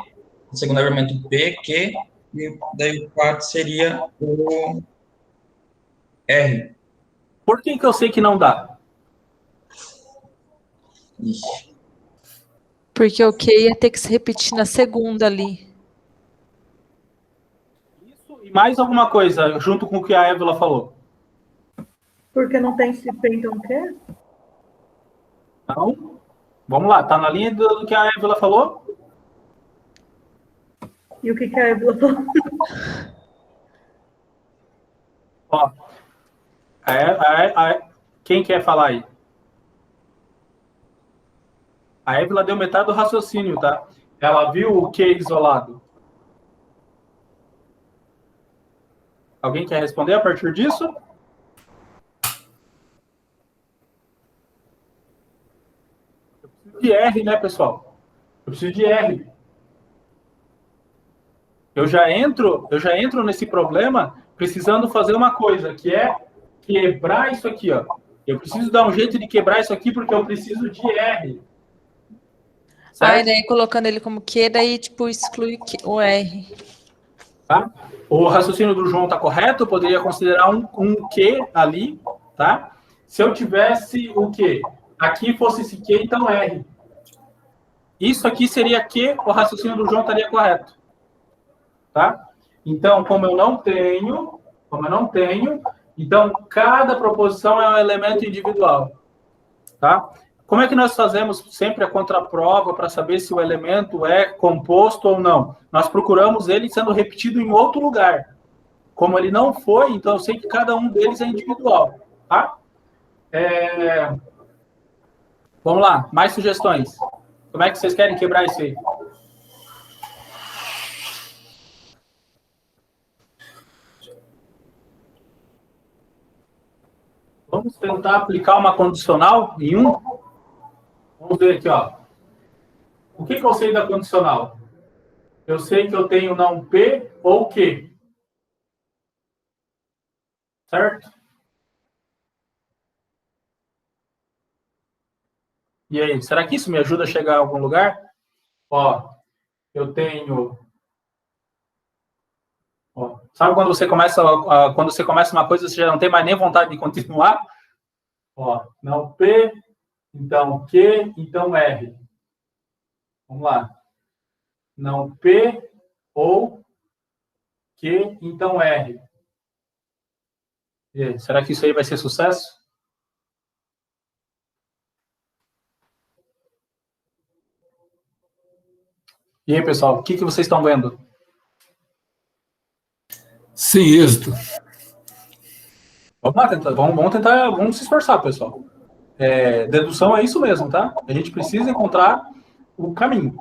o segundo argumento P, Q, e daí o quarto seria o R. Por que eu sei que não dá? Ixi. Porque o que ia ter que se repetir na segunda ali. Isso e mais alguma coisa, junto com o que a Évila falou. Porque não tem se P, então o quê? Então, vamos lá. Tá na linha do que a Évila falou? E o que a Évila falou? Ó, quem quer falar aí? A Évila deu metade do raciocínio, tá? Ela viu o que isolado. Alguém quer responder a partir disso? Eu preciso de R, né, pessoal? Eu preciso de R. Eu já entro nesse problema precisando fazer uma coisa, que é quebrar isso aqui, ó. Eu preciso dar um jeito de quebrar isso aqui porque eu preciso de R. Aí, daí colocando ele como Q, daí tipo exclui o R. Tá? O raciocínio do João está correto, eu poderia considerar um Q ali, tá? Se eu tivesse o Q, aqui fosse esse Q, então R. Isso aqui seria Q, o raciocínio do João estaria correto. Tá? Então, como eu não tenho, então cada proposição é um elemento individual. Tá? Como é que nós fazemos sempre a contraprova para saber se o elemento é composto ou não? Nós procuramos ele sendo repetido em outro lugar. Como ele não foi, então eu sei que cada um deles é individual. Tá? Vamos lá, mais sugestões. Como é que vocês querem quebrar isso aí? Vamos tentar aplicar uma condicional em um. Vamos ver aqui, ó. O que eu sei da condicional? Eu sei que eu tenho não P ou Q. Certo? E aí, será que isso me ajuda a chegar a algum lugar? Ó, eu tenho... Ó, sabe quando você começa uma coisa, você já não tem mais nem vontade de continuar? Ó, não P, então Q, então R. Vamos lá. Não P ou Q, então R. E aí, será que isso aí vai ser sucesso? E aí, pessoal, o que vocês estão vendo? Sem êxito. Vamos lá, vamos se esforçar, pessoal. Dedução é isso mesmo, tá? A gente precisa encontrar o caminho.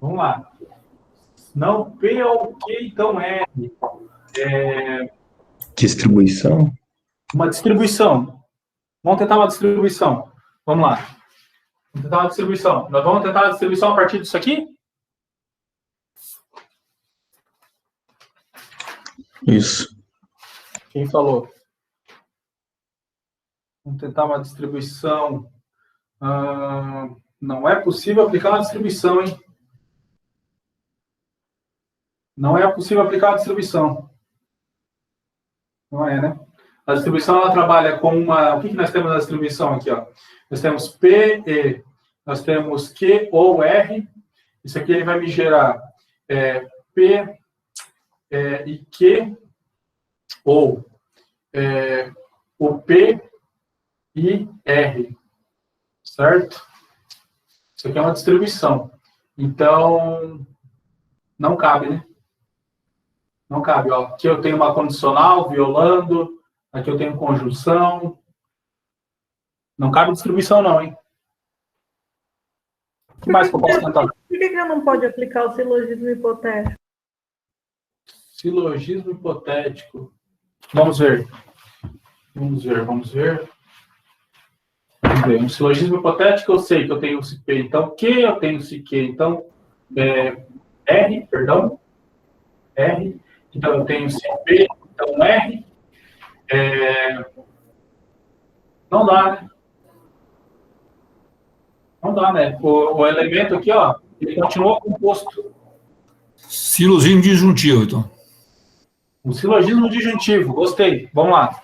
Vamos lá. Não P ou Q, então R. Distribuição? Uma distribuição. Vamos tentar uma distribuição. Vamos lá. Vamos tentar uma distribuição. Nós vamos tentar a distribuição a partir disso aqui? Isso. Quem falou? Vamos tentar uma distribuição. Não é possível aplicar uma distribuição, hein? Não é possível aplicar uma distribuição. Não é, né? A distribuição, ela trabalha com uma... O que nós temos na distribuição aqui, ó? Nós temos P, E. Nós temos Q ou R. Isso aqui ele vai me gerar P e Q ou o P e R. Certo? Isso aqui é uma distribuição. Então, não cabe, né? Não cabe, ó. Aqui eu tenho uma condicional, violando. Aqui eu tenho conjunção. Não cabe distribuição, não, hein? O que mais que eu posso tentar? Por que eu não pode aplicar o silogismo hipotético? Silogismo hipotético. Vamos ver. Vamos ver. Vamos ver. Um silogismo hipotético, eu sei que eu tenho se P, então Q, eu tenho se Q, então R, perdão. R. Então eu tenho se P, então R. Não dá, né? Não dá, né? O elemento aqui, ó, ele continua composto. Silogismo disjuntivo, então. Um silogismo disjuntivo, gostei. Vamos lá.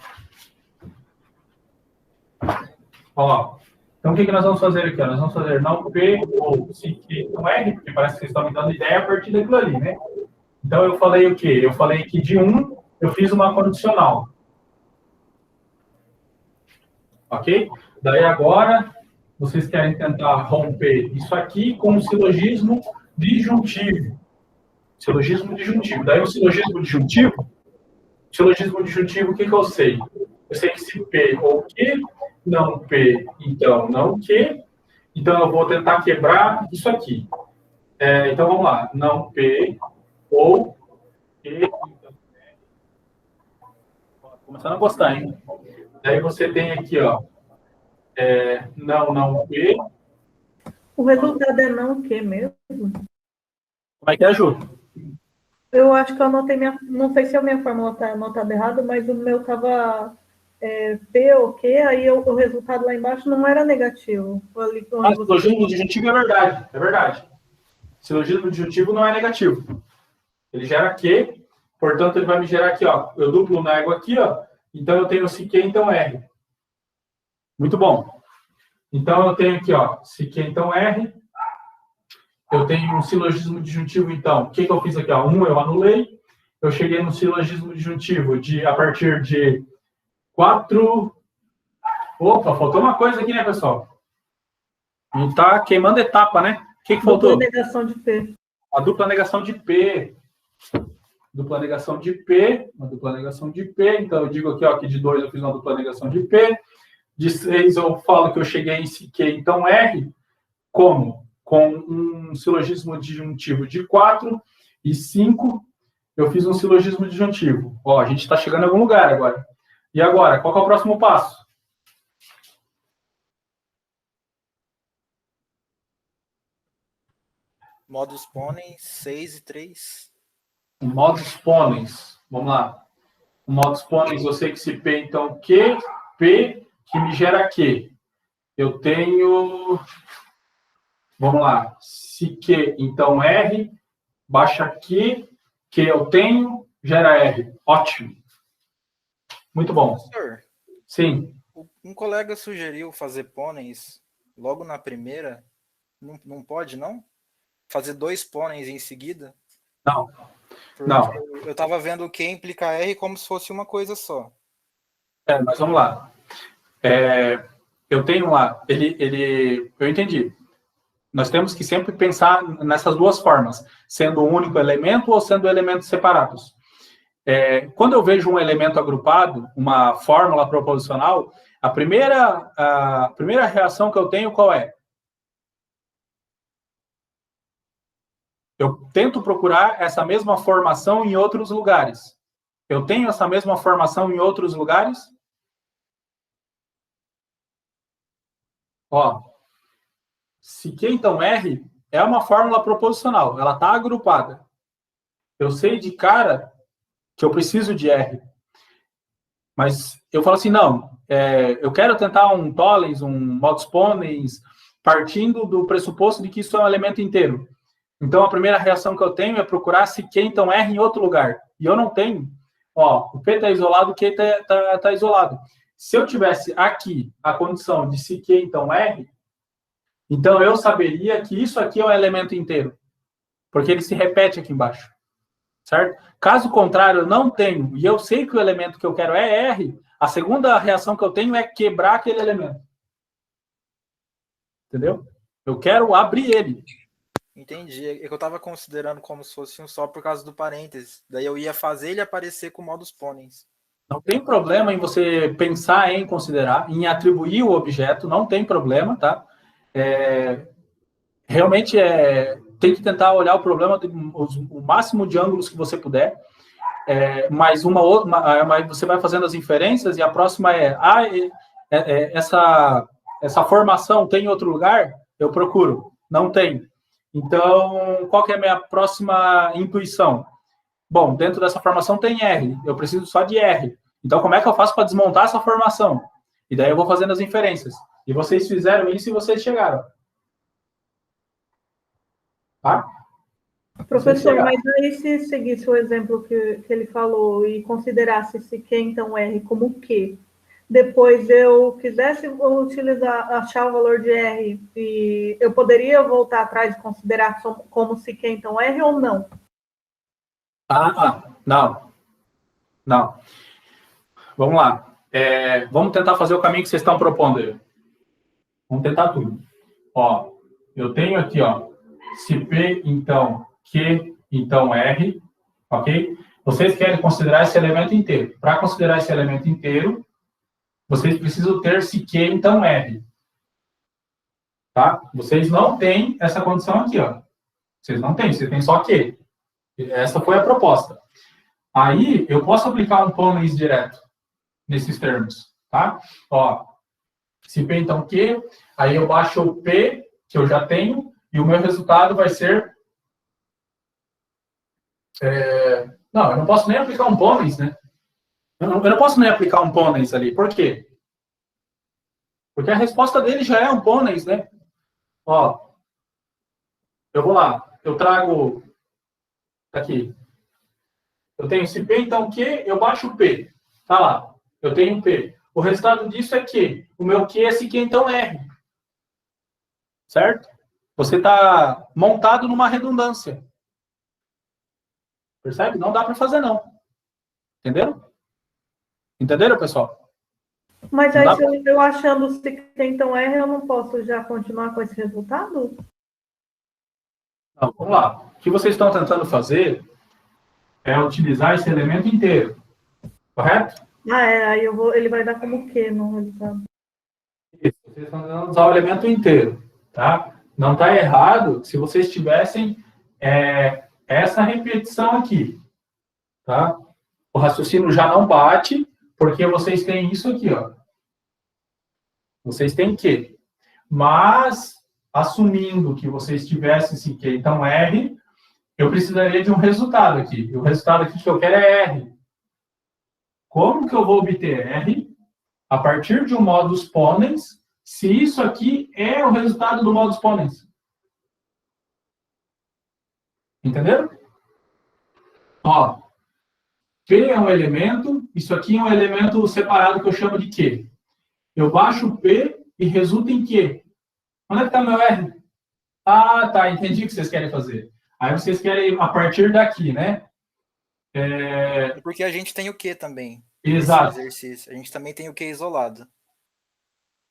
Ó, então o que nós vamos fazer aqui? Ó? Nós vamos fazer não P ou se Q, não R, porque parece que vocês estão me dando ideia a partir daquilo ali, né? Então eu falei o quê? Eu falei que de 1 eu fiz uma condicional. Ok? Daí agora, vocês querem tentar romper isso aqui com um silogismo disjuntivo. Silogismo disjuntivo. Daí o silogismo disjuntivo, o que eu sei? Eu sei que se P ou Q, não P, então não Q. Então eu vou tentar quebrar isso aqui. Então vamos lá. Não P ou Q, então começando a gostar, hein? Daí você tem aqui, ó, não P. O resultado é não Q mesmo? Como é que é, Ju? Eu acho que eu anotei não sei se a minha fórmula está anotada errada, mas o meu estava P ou Q, aí o resultado lá embaixo não era negativo. Silogismo disjuntivo é verdade, é verdade. Silogismo disjuntivo não é negativo. Ele gera Q, portanto ele vai me gerar aqui, ó. Eu duplo nego aqui, ó. Então eu tenho se Q, então R. Muito bom. Então eu tenho aqui, ó, se Q, então R. Eu tenho um silogismo disjuntivo, então. O que eu fiz aqui? Ó? 1 eu anulei. Eu cheguei no silogismo disjuntivo a partir de 4... Opa, faltou uma coisa aqui, né, pessoal? Não tá queimando etapa, né? O que faltou? Dupla negação de P. A dupla negação de P. Dupla negação de P. Uma dupla negação de P. Então, eu digo aqui, ó, que de 2 eu fiz uma dupla negação de P. De 6 eu falo que eu cheguei em Q, então R. Como? Com um silogismo disjuntivo de 4 e 5, eu fiz um silogismo disjuntivo. Ó, a gente está chegando em algum lugar agora. E agora, qual que é o próximo passo? Modus ponens 6 e 3. Modus ponens. Vamos lá. O modus ponens, eu sei que se P, então Q, P, que me gera Q. Eu tenho... Vamos lá. Se Q, então R, baixa Q, que eu tenho, gera R. Ótimo. Muito bom. Professor, sim. Um colega sugeriu fazer pôneis logo na primeira. Não pode, não? Fazer 2 pôneis em seguida? Não. Porque não. Eu estava vendo o Q implica R como se fosse uma coisa só. Mas vamos lá. Eu tenho lá, eu entendi. Nós temos que sempre pensar nessas duas formas, sendo um único elemento ou sendo elementos separados. Quando eu vejo um elemento agrupado, uma fórmula proposicional, a primeira reação que eu tenho qual é? Eu tento procurar essa mesma formação em outros lugares. Eu tenho essa mesma formação em outros lugares? Ó, se Q, então R, é uma fórmula proposicional. Ela está agrupada. Eu sei de cara que eu preciso de R. Mas eu falo assim, não, eu quero tentar um tollens, um modus ponens, partindo do pressuposto de que isso é um elemento inteiro. Então, a primeira reação que eu tenho é procurar se Q, então, R em outro lugar. E eu não tenho. Ó, o P está isolado, o Q está isolado. Se eu tivesse aqui a condição de se Q, então, R, então eu saberia que isso aqui é um elemento inteiro. Porque ele se repete aqui embaixo. Certo? Caso contrário, eu não tenho, e eu sei que o elemento que eu quero é R, a segunda reação que eu tenho é quebrar aquele elemento. Entendeu? Eu quero abrir ele. Entendi. É que eu estava considerando como se fosse um só por causa do parênteses. Daí eu ia fazer ele aparecer com modus ponens. Não tem problema em você pensar em considerar, em atribuir o objeto, não tem problema, tá? Realmente tem que tentar olhar o problema o máximo de ângulos que você puder, mas mas você vai fazendo as inferências e a próxima essa formação tem em outro lugar? Eu procuro. Não tem. Então, qual que é a minha próxima intuição? Bom, dentro dessa formação tem R. Eu preciso só de R. Então, como é que eu faço para desmontar essa formação? E daí eu vou fazendo as inferências. E vocês fizeram isso e vocês chegaram. Tá? Professor, mas aí se seguisse o exemplo que ele falou e considerasse esse Q, então R, como Q, depois eu quisesse achar o valor de R, e eu poderia voltar atrás e considerar como se Q, então R, ou não? Não. Vamos lá. Vamos tentar fazer o caminho que vocês estão propondo aí. Vamos tentar tudo. Ó, eu tenho aqui, ó, se P, então, Q, então, R, ok? Vocês querem considerar esse elemento inteiro. Para considerar esse elemento inteiro, vocês precisam ter se Q, então, R. Tá? Vocês não têm essa condição aqui, ó. Vocês não têm, vocês têm só Q. Essa foi a proposta. Aí, eu posso aplicar um ponens direto nesses termos, tá? Ó, se P, então, Q, aí eu baixo o P, que eu já tenho, e o meu resultado vai ser... Não, eu não posso nem aplicar um ponens, né? Eu não posso nem aplicar um ponens ali. Por quê? Porque a resposta dele já é um ponens, né? Ó, eu vou lá, eu trago... Aqui. Eu tenho esse P, então Q, eu baixo o P. Tá lá, eu tenho P. O resultado disso é Q. O meu Q é esse Q, então R. Certo? Você está montado numa redundância. Percebe? Não dá para fazer, não. Entenderam? Entenderam, pessoal? Mas aí, se eu achando se Q, então R, eu não posso já continuar com esse resultado? Não, vamos lá. O que vocês estão tentando fazer é utilizar esse elemento inteiro. Correto? Aí ele vai dar como Q no resultado. Isso. Vocês estão tentando usar o elemento inteiro. Tá? Não está errado se vocês tivessem essa repetição aqui. Tá? O raciocínio já não bate, porque vocês têm isso aqui, ó. Vocês têm Q. Mas, assumindo que vocês tivessem esse Q, então R, eu precisaria de um resultado aqui. E o resultado aqui que eu quero é R. Como que eu vou obter R? A partir de um modus ponens, se isso aqui é o resultado do modus ponens. Entenderam? Ó, P é um elemento, isso aqui é um elemento separado que eu chamo de Q. Eu baixo o P e resulta em Q. Onde é que está meu R? Ah, tá, entendi o que vocês querem fazer. Aí vocês querem a partir daqui, né? Porque a gente tem o Q também. Exato. Exercício. A gente também tem o Q isolado.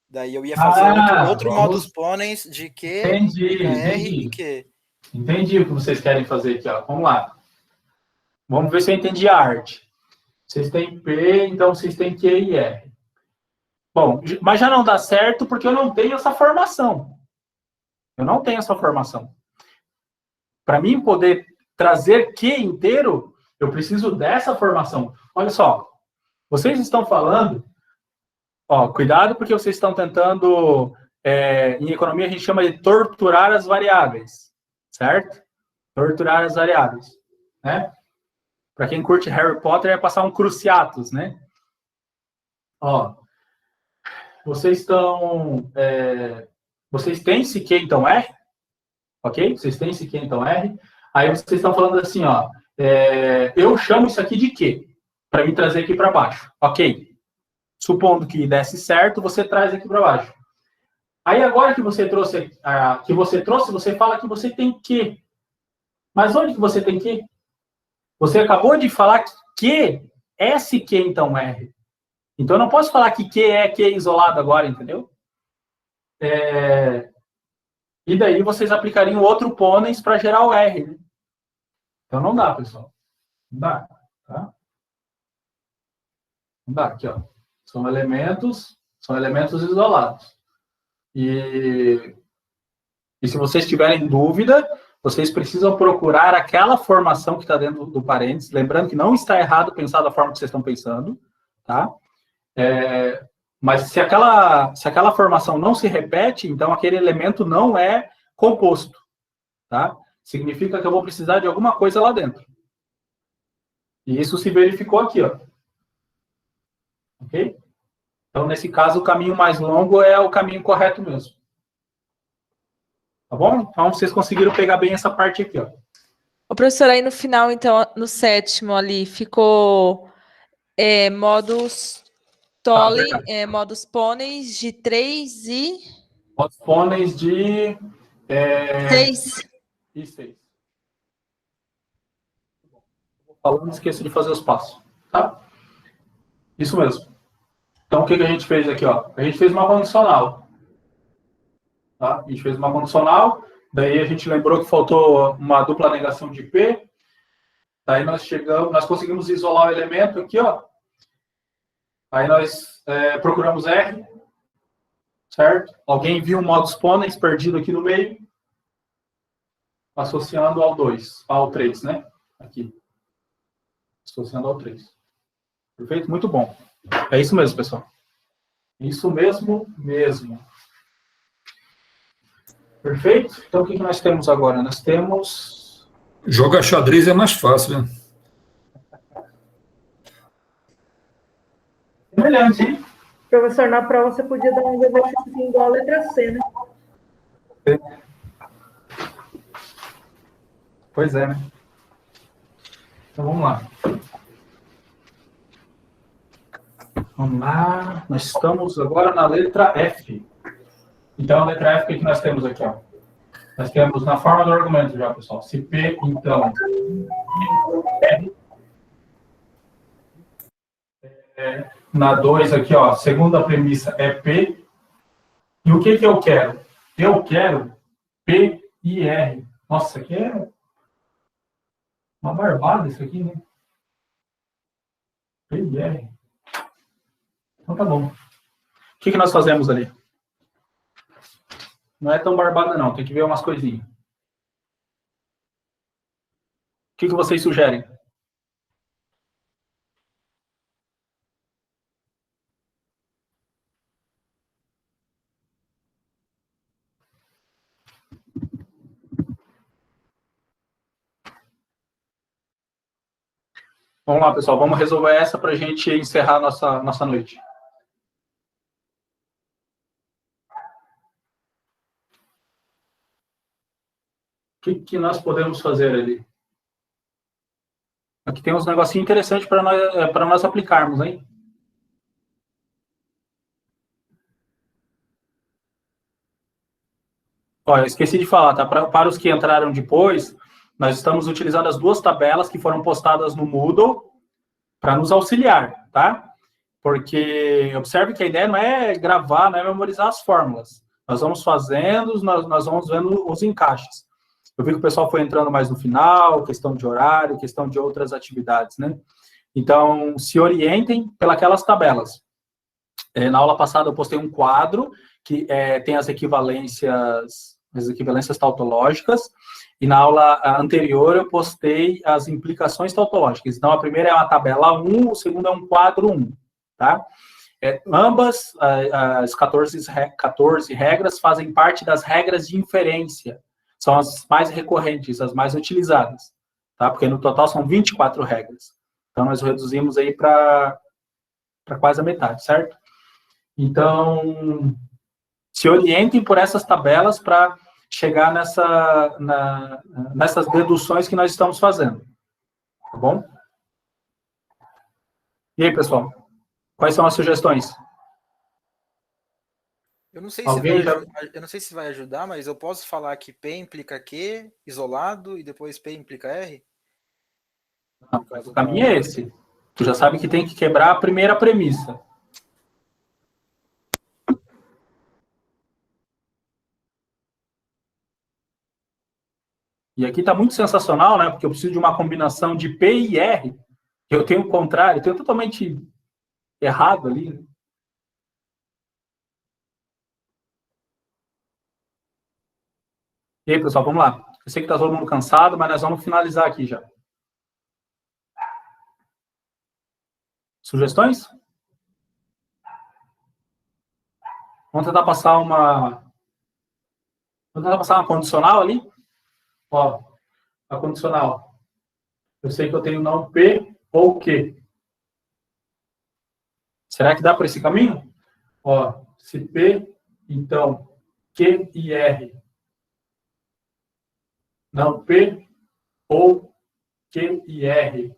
Daí eu ia fazer outro modus ponens de Q, R e Q. Entendi o que vocês querem fazer aqui, ó. Vamos lá. Vamos ver se eu entendi a arte. Vocês têm P, então vocês têm Q e R. Bom, mas já não dá certo porque eu não tenho essa formação. Eu não tenho essa formação. Para mim poder trazer Q inteiro, eu preciso dessa formação. Olha só, vocês estão falando... Ó, cuidado porque vocês estão tentando... em economia a gente chama de torturar as variáveis. Certo? Torturar as variáveis. Né? Para quem curte Harry Potter, é passar um cruciatus, né? Ó, vocês estão... vocês têm esse Q, então, R? Ok? Vocês têm esse Q, então, R? Aí vocês estão falando assim, ó, eu chamo isso aqui de Q, para me trazer aqui para baixo. Ok. Supondo que desse certo, você traz aqui para baixo. Aí agora que você trouxe, você fala que você tem Q. Mas onde que você tem Q? Você acabou de falar que esse Q, então, R. Então, eu não posso falar que Q é Q isolado agora, entendeu? E daí, vocês aplicariam outro pônens para gerar o R, né? Então, não dá, pessoal. Não dá, tá? Não dá, aqui, ó. São elementos isolados. E se vocês tiverem dúvida, vocês precisam procurar aquela formação que está dentro do parênteses, lembrando que não está errado pensar da forma que vocês estão pensando, tá? Mas se aquela formação não se repete, então aquele elemento não é composto, tá? Significa que eu vou precisar de alguma coisa lá dentro. E isso se verificou aqui, ó. Ok? Então, nesse caso, o caminho mais longo é o caminho correto mesmo. Tá bom? Então, vocês conseguiram pegar bem essa parte aqui, ó. O professor, aí no final, então, no 7º ali, ficou modus Tolley, modus pôneis de 3 e... Modus pôneis de... 6. E 6. Falando, esqueço de fazer os passos. Tá? Isso mesmo. Então, o que a gente fez aqui, ó? A gente fez uma condicional. Tá? A gente fez uma condicional, daí a gente lembrou que faltou uma dupla negação de P, daí nós conseguimos isolar o elemento aqui, ó. Aí nós procuramos R, certo? Alguém viu um modus ponens perdido aqui no meio, associando ao 3, né? Aqui. Associando ao 3. Perfeito? Muito bom. É isso mesmo, pessoal. Isso mesmo. Perfeito? Então, o que nós temos agora? Nós temos... Jogar xadrez é mais fácil, né? Semelhante, hein? Professor, na prova você podia dar um exercício igual a letra C, né? Pois é, né? Então, vamos lá. Vamos lá. Nós estamos agora na letra F. Então, a letra F, o que nós temos aqui, ó? Nós temos na forma do argumento já, pessoal. Se P, então, na 2 aqui, ó, segunda premissa é P. E o que eu quero? Eu quero P e R. Nossa, aqui é uma barbada isso aqui, né? P e R. Então tá bom. O que nós fazemos ali? Não é tão barbada, não. Tem que ver umas coisinhas. O que vocês sugerem? Vamos lá, pessoal. Vamos resolver essa para a gente encerrar a nossa noite. O que nós podemos fazer ali? Aqui tem uns negocinhos interessantes para nós aplicarmos, hein? Olha, eu esqueci de falar, tá? Para os que entraram depois, nós estamos utilizando as duas tabelas que foram postadas no Moodle para nos auxiliar, tá? Porque observe que a ideia não é gravar, não é memorizar as fórmulas. Nós vamos fazendo, nós vamos vendo os encaixes. Eu vi que o pessoal foi entrando mais no final, questão de horário, questão de outras atividades, né? Então, se orientem pelas tabelas. Na aula passada eu postei um quadro que tem as equivalências tautológicas, e na aula anterior eu postei as implicações tautológicas. Então, a primeira é uma tabela 1, o segundo é um quadro 1, tá? Ambas as 14 regras fazem parte das regras de inferência. São as mais recorrentes, as mais utilizadas, tá? Porque no total são 24 regras. Então, nós reduzimos aí para para quase a metade, certo? Então, se orientem por essas tabelas para chegar nessas deduções que nós estamos fazendo. Tá bom? E aí, pessoal? Quais são as sugestões? Eu não sei Alguém eu não sei se vai ajudar, mas eu posso falar que P implica Q isolado e depois P implica R? Não, o caminho é esse. Tu já sabe que tem que quebrar a primeira premissa. E aqui está muito sensacional, né? Porque eu preciso de uma combinação de P e R. Eu tenho o contrário, eu tenho totalmente errado ali. E aí, pessoal, vamos lá. Eu sei que está todo mundo cansado, mas nós vamos finalizar aqui já. Sugestões? Vamos tentar passar uma condicional ali. Ó, a condicional. Eu sei que eu tenho não P ou Q. Será que dá por esse caminho? Ó, se P, então Q e R. Não P ou Q e R.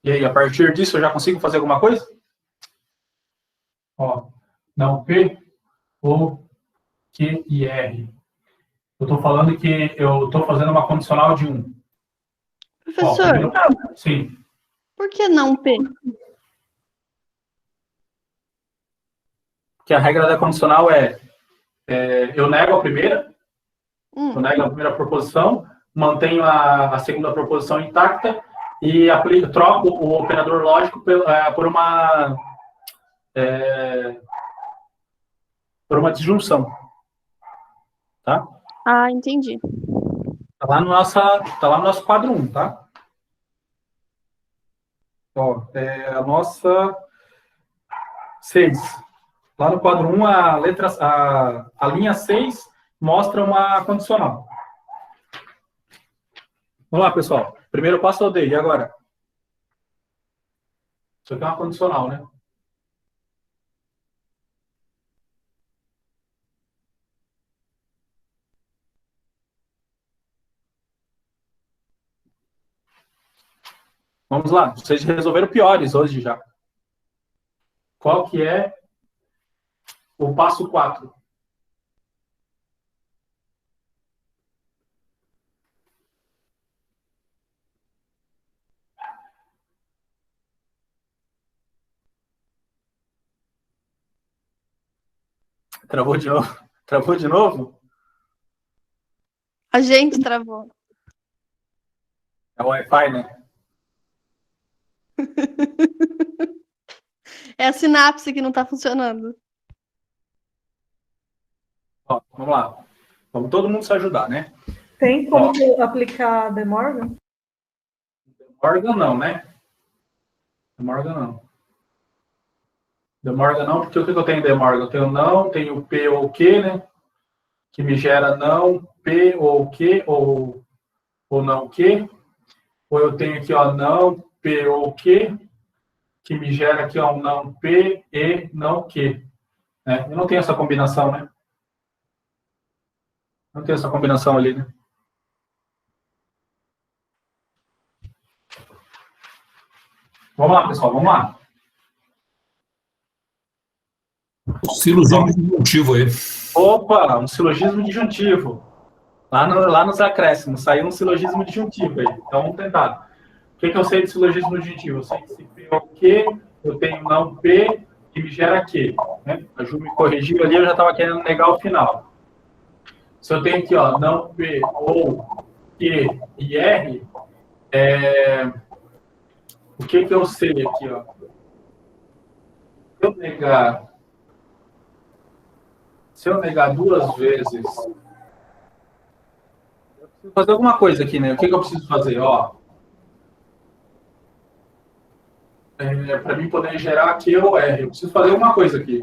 E aí, a partir disso, eu já consigo fazer alguma coisa? Ó, não P ou Q e R. Eu estou falando que eu estou fazendo uma condicional de 1. Professor, Ó, sim. por que não P? Porque a regra da condicional eu nego a primeira, eu nego a primeira proposição, mantenho a segunda proposição intacta e troco o operador lógico por uma disjunção. Tá? Ah, entendi. Tá lá no nosso quadro 1, tá? Ó, a nossa 6. Lá no quadro 1, a linha 6 mostra uma condicional. Vamos lá, pessoal. Primeiro passo eu dei, e agora? Isso aqui é uma condicional, né? Vamos lá. Vocês resolveram piores hoje já. Qual que é o passo 4? Travou de novo? Travou de novo? A gente travou. É o Wi-Fi, né? É a sinapse que não está funcionando. Ó, vamos lá. Vamos todo mundo se ajudar, né? Tem como aplicar De Morgan? De Morgan não, né? De Morgan não. De Morgan não, porque o que eu tenho em De Morgan? Eu tenho não, tenho P ou Q, né? Que me gera não, P ou Q, ou não Q. Ou eu tenho aqui, ó, não, P ou Q, que me gera aqui, ó, um não P e não Q. Né? Eu não tenho essa combinação, né? Não tem essa combinação ali, né? Vamos lá, pessoal, vamos lá. Silogismo disjuntivo aí. Opa, um silogismo disjuntivo. Lá nos acréscimos, saiu um silogismo disjuntivo aí. Então, vamos tentar. O que eu sei de silogismo disjuntivo? Eu sei que se P é o Q, eu tenho não P, que me gera Q. Né? A Ju me corrigiu ali, eu já estava querendo negar o final. Se eu tenho aqui, ó, não P ou Q e R, o que eu sei aqui, ó? Se eu negar 2 vezes, eu preciso fazer alguma coisa aqui, né? O que eu preciso fazer? Ó, para mim poder gerar Q ou R, eu preciso fazer alguma coisa aqui.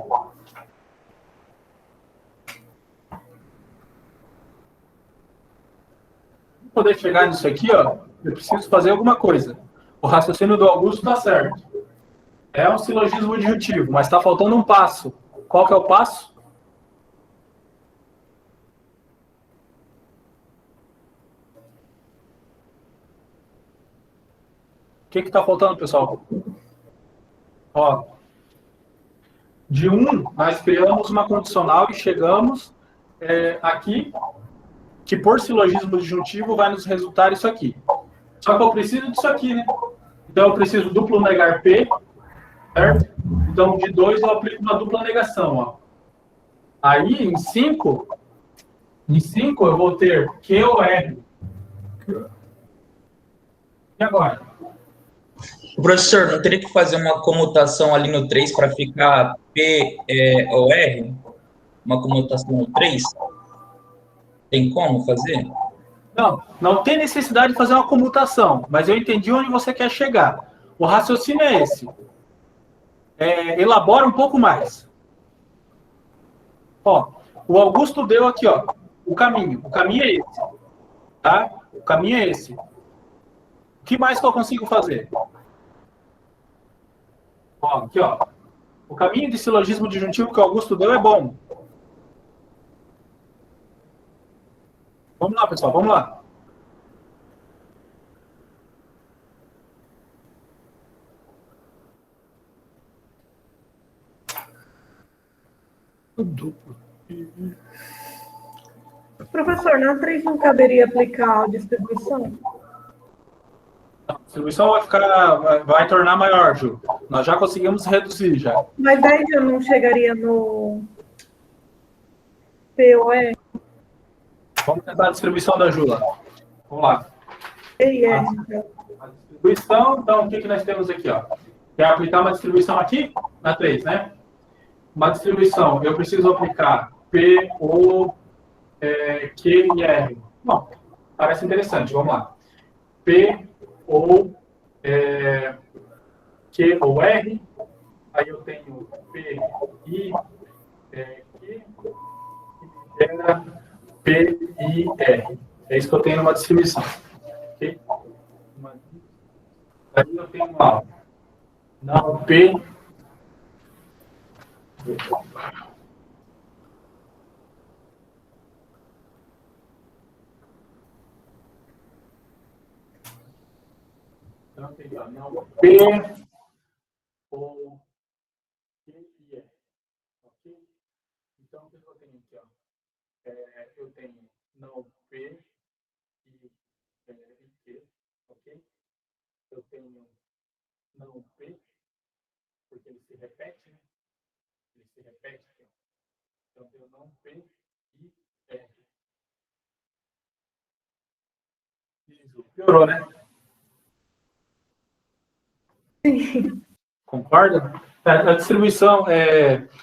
Para poder chegar nisso aqui, ó, eu preciso fazer alguma coisa. O raciocínio do Augusto está certo. É um silogismo disjuntivo, mas está faltando um passo. Qual que é o passo? O que está faltando, pessoal? Ó, de 1, nós criamos uma condicional e chegamos aqui, que por silogismo disjuntivo vai nos resultar isso aqui. Só que eu preciso disso aqui, né? Então eu preciso duplo negar P, certo? Então de 2 eu aplico uma dupla negação, ó. Aí em 5 eu vou ter Q ou R. E agora? Professor, não teria que fazer uma comutação ali no 3 para ficar P ou R? Uma comutação no 3? Tem como fazer? Não tem necessidade de fazer uma comutação, mas eu entendi onde você quer chegar. O raciocínio é esse. Elabora um pouco mais. Ó, o Augusto deu aqui, ó, o caminho. O caminho é esse. Tá? O caminho é esse. O que mais que eu consigo fazer? Ó, aqui, ó. O caminho de silogismo disjuntivo que o Augusto deu é bom. Vamos lá, pessoal, vamos lá. Professor, na 3 não caberia aplicar a distribuição? A distribuição vai tornar maior, Ju. Nós já conseguimos reduzir, já. Mas aí eu não chegaria no POE? Vamos tentar a distribuição da Ju lá. Vamos lá. A distribuição, então, o que nós temos aqui, ó? Quer aplicar uma distribuição aqui? Na 3, né? Uma distribuição, eu preciso aplicar P, O, Q e R. Bom, parece interessante, vamos lá. P, O, Q ou R, aí eu tenho P, I, Q, e gera P, I, R. É isso que eu tenho numa distribuição. Okay? Aí eu tenho lá, não P, então tem lá, não P, O, Q e R. Ok? Então o que eu tenho aqui, ó? Eu tenho não P e Q, ok? Eu tenho não P, porque ele se repete, né? Ele se repete aqui. Então eu tenho não P e R. Isso, piorou, né? Sim. Concorda? A distribuição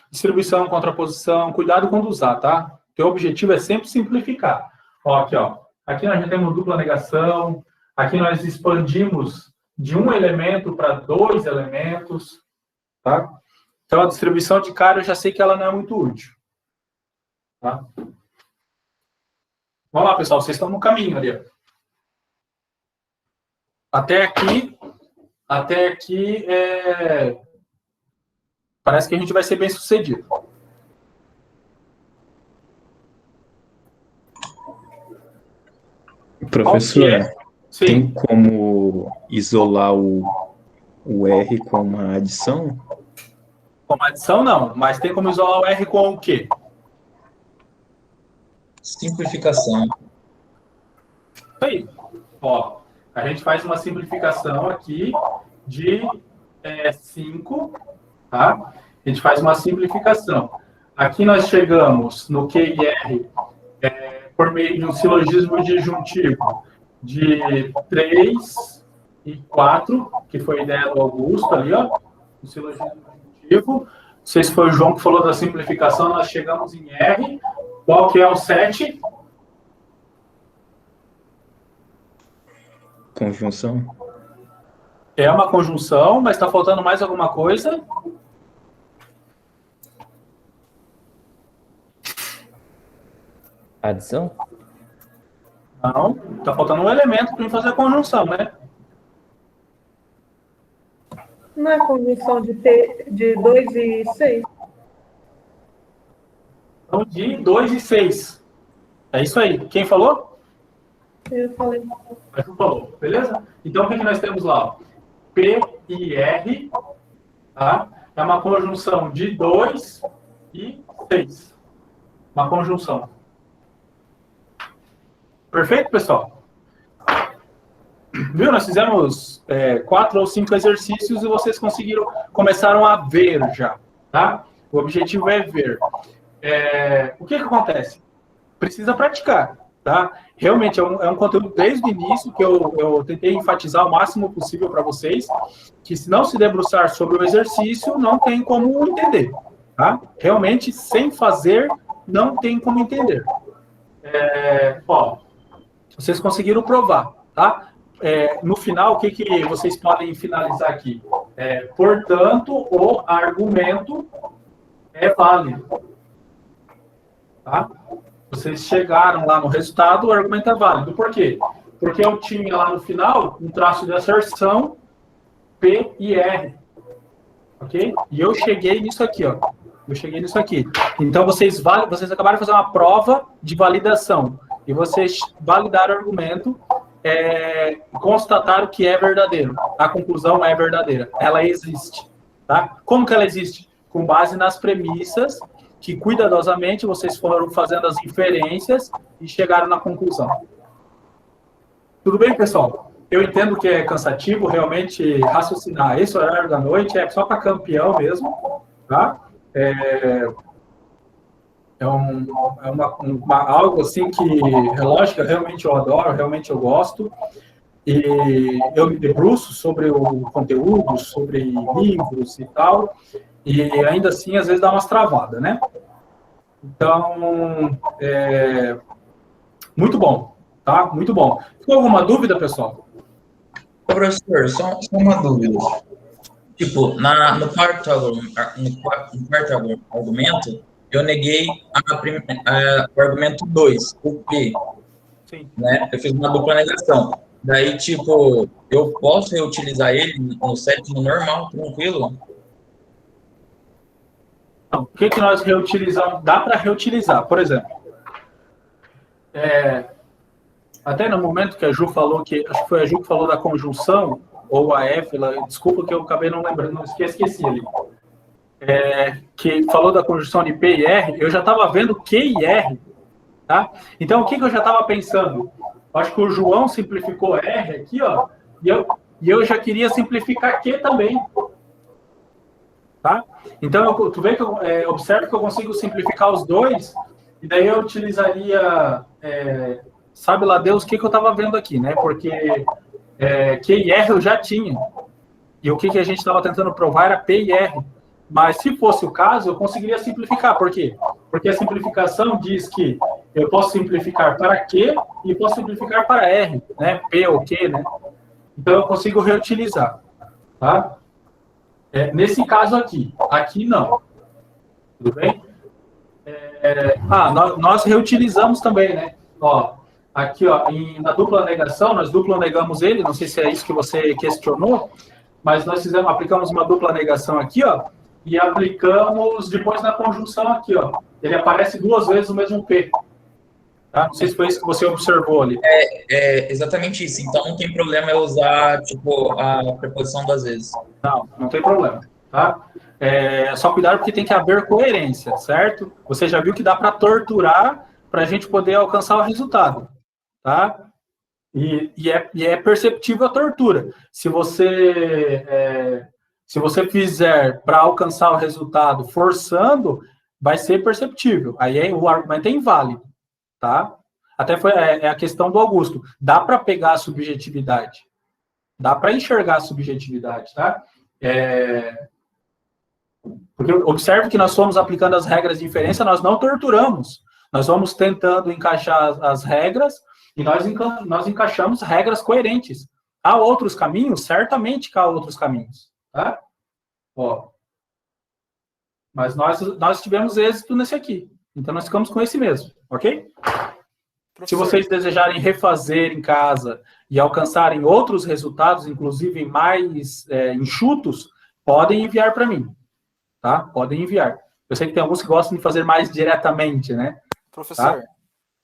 distribuição, contraposição, cuidado quando usar, tá? Teu objetivo é sempre simplificar. Ó, aqui, ó. Aqui nós já temos dupla negação. Aqui nós expandimos de um elemento para 2 elementos, tá? Então a distribuição de cara eu já sei que ela não é muito útil, tá? Vamos lá, pessoal, vocês estão no caminho ali, ó. Até aqui parece que a gente vai ser bem sucedido. Professor, Sim. tem como isolar o R com uma adição? Com uma adição, não. Mas tem como isolar o R com o quê? Simplificação. Isso aí. Ó, a gente faz uma simplificação aqui de 5, tá? A gente faz uma simplificação. Aqui nós chegamos no Q e R por meio de um silogismo disjuntivo de 3 e 4, que foi a ideia do Augusto ali, ó. O silogismo disjuntivo. Não sei se foi o João que falou da simplificação, nós chegamos em R. Qual que é o 7? Conjunção? É uma conjunção, mas está faltando mais alguma coisa? Adição? Não, está faltando um elemento para fazer a conjunção, né? Não é conjunção de 2 e 6? Então, de 2 e 6. É isso aí. Quem falou? Eu falei. Mas falou, beleza? Então, o que nós temos lá? P e R, tá? É uma conjunção de 2 e 6. Uma conjunção. Perfeito, pessoal? Viu? Nós fizemos 4 ou 5 exercícios e vocês começaram a ver já, tá? O objetivo é ver. O que acontece? Precisa praticar, tá? Realmente é um conteúdo desde o início que eu tentei enfatizar o máximo possível para vocês, que se não se debruçar sobre o exercício, não tem como entender, tá? Realmente, sem fazer, não tem como entender. Vocês conseguiram provar, tá? No final, o que vocês podem finalizar aqui? Portanto, o argumento é válido. Tá? Vocês chegaram lá no resultado, o argumento é válido. Por quê? Porque eu tinha lá no final um traço de asserção P e R. Ok? E eu cheguei nisso aqui, ó. Eu cheguei nisso aqui. Então, vocês acabaram de fazer uma prova de validação. E vocês validaram o argumento, constataram que é verdadeiro. A conclusão é verdadeira. Ela existe. Tá? Como que ela existe? Com base nas premissas que, cuidadosamente, vocês foram fazendo as inferências e chegaram na conclusão. Tudo bem, pessoal? Eu entendo que é cansativo, realmente, raciocinar esse horário da noite é só para campeão mesmo, tá? Algo assim que, lógico, realmente eu adoro, realmente eu gosto, e eu me debruço sobre o conteúdo, sobre livros e tal, e ainda assim, às vezes, dá umas travadas, né? Então, muito bom, tá? Muito bom. Ficou alguma dúvida, pessoal? Professor, só uma dúvida. Tipo, no quarto argumento, eu neguei o argumento 2, o P. Sim. Né? Eu fiz uma dupla negação. Daí, tipo, eu posso reutilizar ele no sétimo normal, tranquilo? Então, o que nós reutilizamos? Dá para reutilizar. Por exemplo, até no momento que a Ju falou, acho que foi a Ju que falou da conjunção, ou a F, desculpa que eu acabei não lembrando, não esqueci ali. Que falou da conjunção de P e R, eu já estava vendo Q e R, tá? Então, o que eu já estava pensando? Acho que o João simplificou R aqui, ó, e eu já queria simplificar Q também, tá? Então, tu vê que observa que eu consigo simplificar os dois, e daí eu utilizaria, sabe lá Deus, o que eu estava vendo aqui, né? Porque Q e R eu já tinha, e o que a gente estava tentando provar era P e R. Mas, se fosse o caso, eu conseguiria simplificar. Por quê? Porque a simplificação diz que eu posso simplificar para Q e posso simplificar para R, né? P ou Q, né? Então, eu consigo reutilizar, tá? Nesse caso aqui não. Tudo bem? Nós reutilizamos também, né? Ó, aqui, ó, na dupla negação, nós dupla negamos ele, não sei se é isso que você questionou, mas nós aplicamos uma dupla negação aqui, ó, e aplicamos depois na conjunção aqui, ó. Ele aparece 2 vezes o mesmo P. Tá? Não sei se foi isso que você observou ali. Exatamente isso. Então, não tem problema eu usar, tipo, a preposição 2 vezes. Não tem problema, tá? Só cuidado porque tem que haver coerência, certo? Você já viu que dá para torturar para a gente poder alcançar o resultado, tá? E é perceptível a tortura. Se você fizer para alcançar o resultado forçando, vai ser perceptível. Aí o argumento é inválido, tá? Até foi a questão do Augusto. Dá para pegar a subjetividade. Dá para enxergar a subjetividade, tá? Porque observe que nós fomos aplicando as regras de inferência, nós não torturamos. Nós vamos tentando encaixar as regras e nós encaixamos regras coerentes. Há outros caminhos? Certamente que há outros caminhos. Tá? Ó. Mas nós tivemos êxito nesse aqui. Então, nós ficamos com esse mesmo. Ok? Professor, se vocês desejarem refazer em casa e alcançarem outros resultados, inclusive mais enxutos, podem enviar para mim, tá? Podem enviar. Eu sei que tem alguns que gostam de fazer mais diretamente, né? Professor, Tá?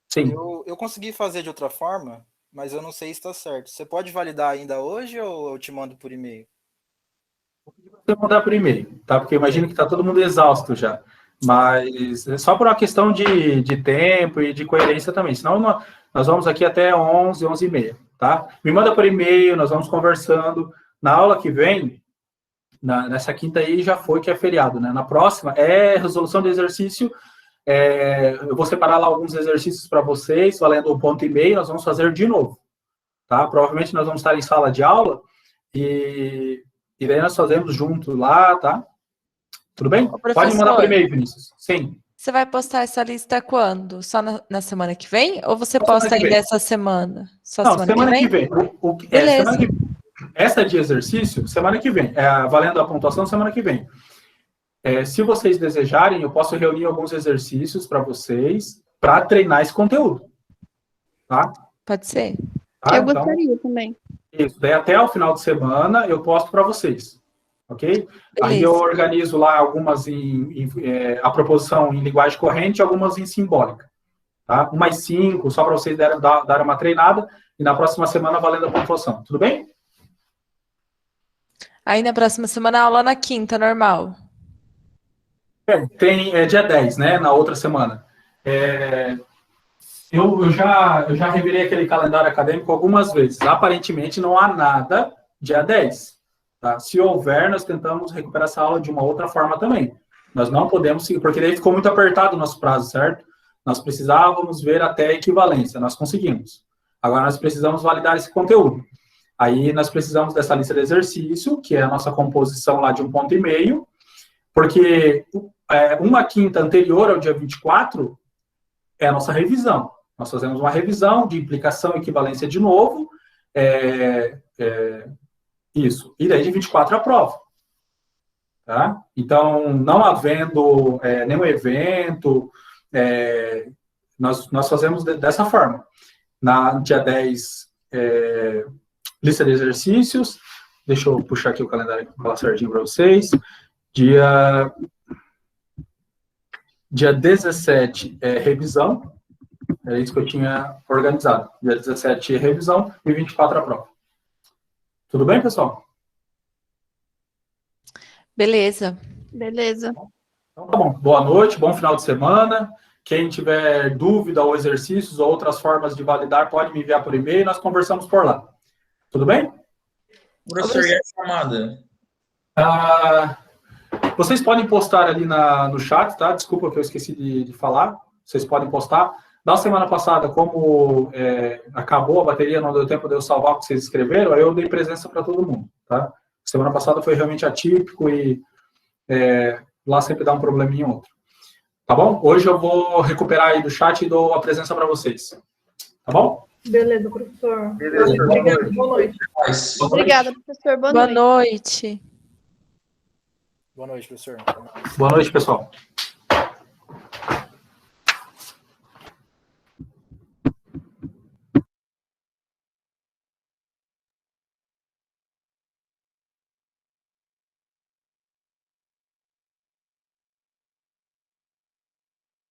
Sim. eu consegui fazer de outra forma, mas eu não sei se está certo. Você pode validar ainda hoje ou eu te mando por e-mail? Vou mandar por e-mail, tá? Porque eu imagino que está todo mundo exausto já. Mas é só por uma questão de tempo e de coerência também. Senão nós vamos aqui até 11, 11h30, tá? Me manda por e-mail, nós vamos conversando. Na aula que vem, nessa quinta aí já foi que é feriado, né? Na próxima é resolução de exercício. Eu vou separar lá alguns exercícios para vocês, valendo 1,5 ponto, nós vamos fazer de novo, tá? Provavelmente nós vamos estar em sala de aula e daí nós fazemos junto lá, tá? Tudo bem? Pode mandar por e-mail, Vinícius. Sim. Você vai postar essa lista quando? Só na semana que vem? Ou você posta ainda essa semana? Só Não, semana que vem. Beleza. Essa de exercício, semana que vem. Valendo a pontuação, semana que vem. Se vocês desejarem, eu posso reunir alguns exercícios para vocês, para treinar esse conteúdo. Tá? Pode ser. Tá? Eu gostaria também. Isso. Daí até o final de semana eu posto para vocês. Ok? Beleza. Aí eu organizo lá algumas a proposição em linguagem corrente e algumas em simbólica. Tá? Umas 5, só para vocês dar uma treinada, e na próxima semana valendo a pontuação. Tudo bem? Aí na próxima semana, aula na quinta, normal. Tem dia 10, né? Na outra semana. Eu já revirei aquele calendário acadêmico algumas vezes. Aparentemente não há nada dia 10. Tá? Se houver, nós tentamos recuperar essa aula de uma outra forma também. Nós não podemos seguir, porque daí ficou muito apertado o nosso prazo, certo? Nós precisávamos ver até a equivalência, nós conseguimos. Agora nós precisamos validar esse conteúdo. Aí nós precisamos dessa lista de exercício, que é a nossa composição lá de 1,5 ponto, porque uma quinta anterior ao dia 24 é a nossa revisão. Nós fazemos uma revisão de implicação e equivalência de novo, isso. E daí de 24 a prova. Tá? Então, não havendo nenhum evento, nós fazemos dessa forma. Na dia 10, lista de exercícios. Deixa eu puxar aqui o calendário para falar certinho para vocês. Dia 17 é revisão. É isso que eu tinha organizado. Dia 17 é revisão e 24 a prova. Tudo bem, pessoal? Beleza. Então, tá bom. Boa noite, bom final de semana. Quem tiver dúvida ou exercícios ou outras formas de validar, pode me enviar por e-mail e nós conversamos por lá. Tudo bem? Professor, e a chamada? Vocês podem postar ali no chat, tá? Desculpa que eu esqueci de falar. Vocês podem postar. Na semana passada, como acabou a bateria, não deu tempo de eu salvar o que vocês escreveram, aí eu dei presença para todo mundo, tá? Semana passada foi realmente atípico e lá sempre dá um probleminha ou outro. Tá bom? Hoje eu vou recuperar aí do chat e dou a presença para vocês. Tá bom? Beleza, professor. Beleza, Obrigada, boa noite. Obrigada, professor. Boa noite. Boa noite, professor. Boa noite, pessoal.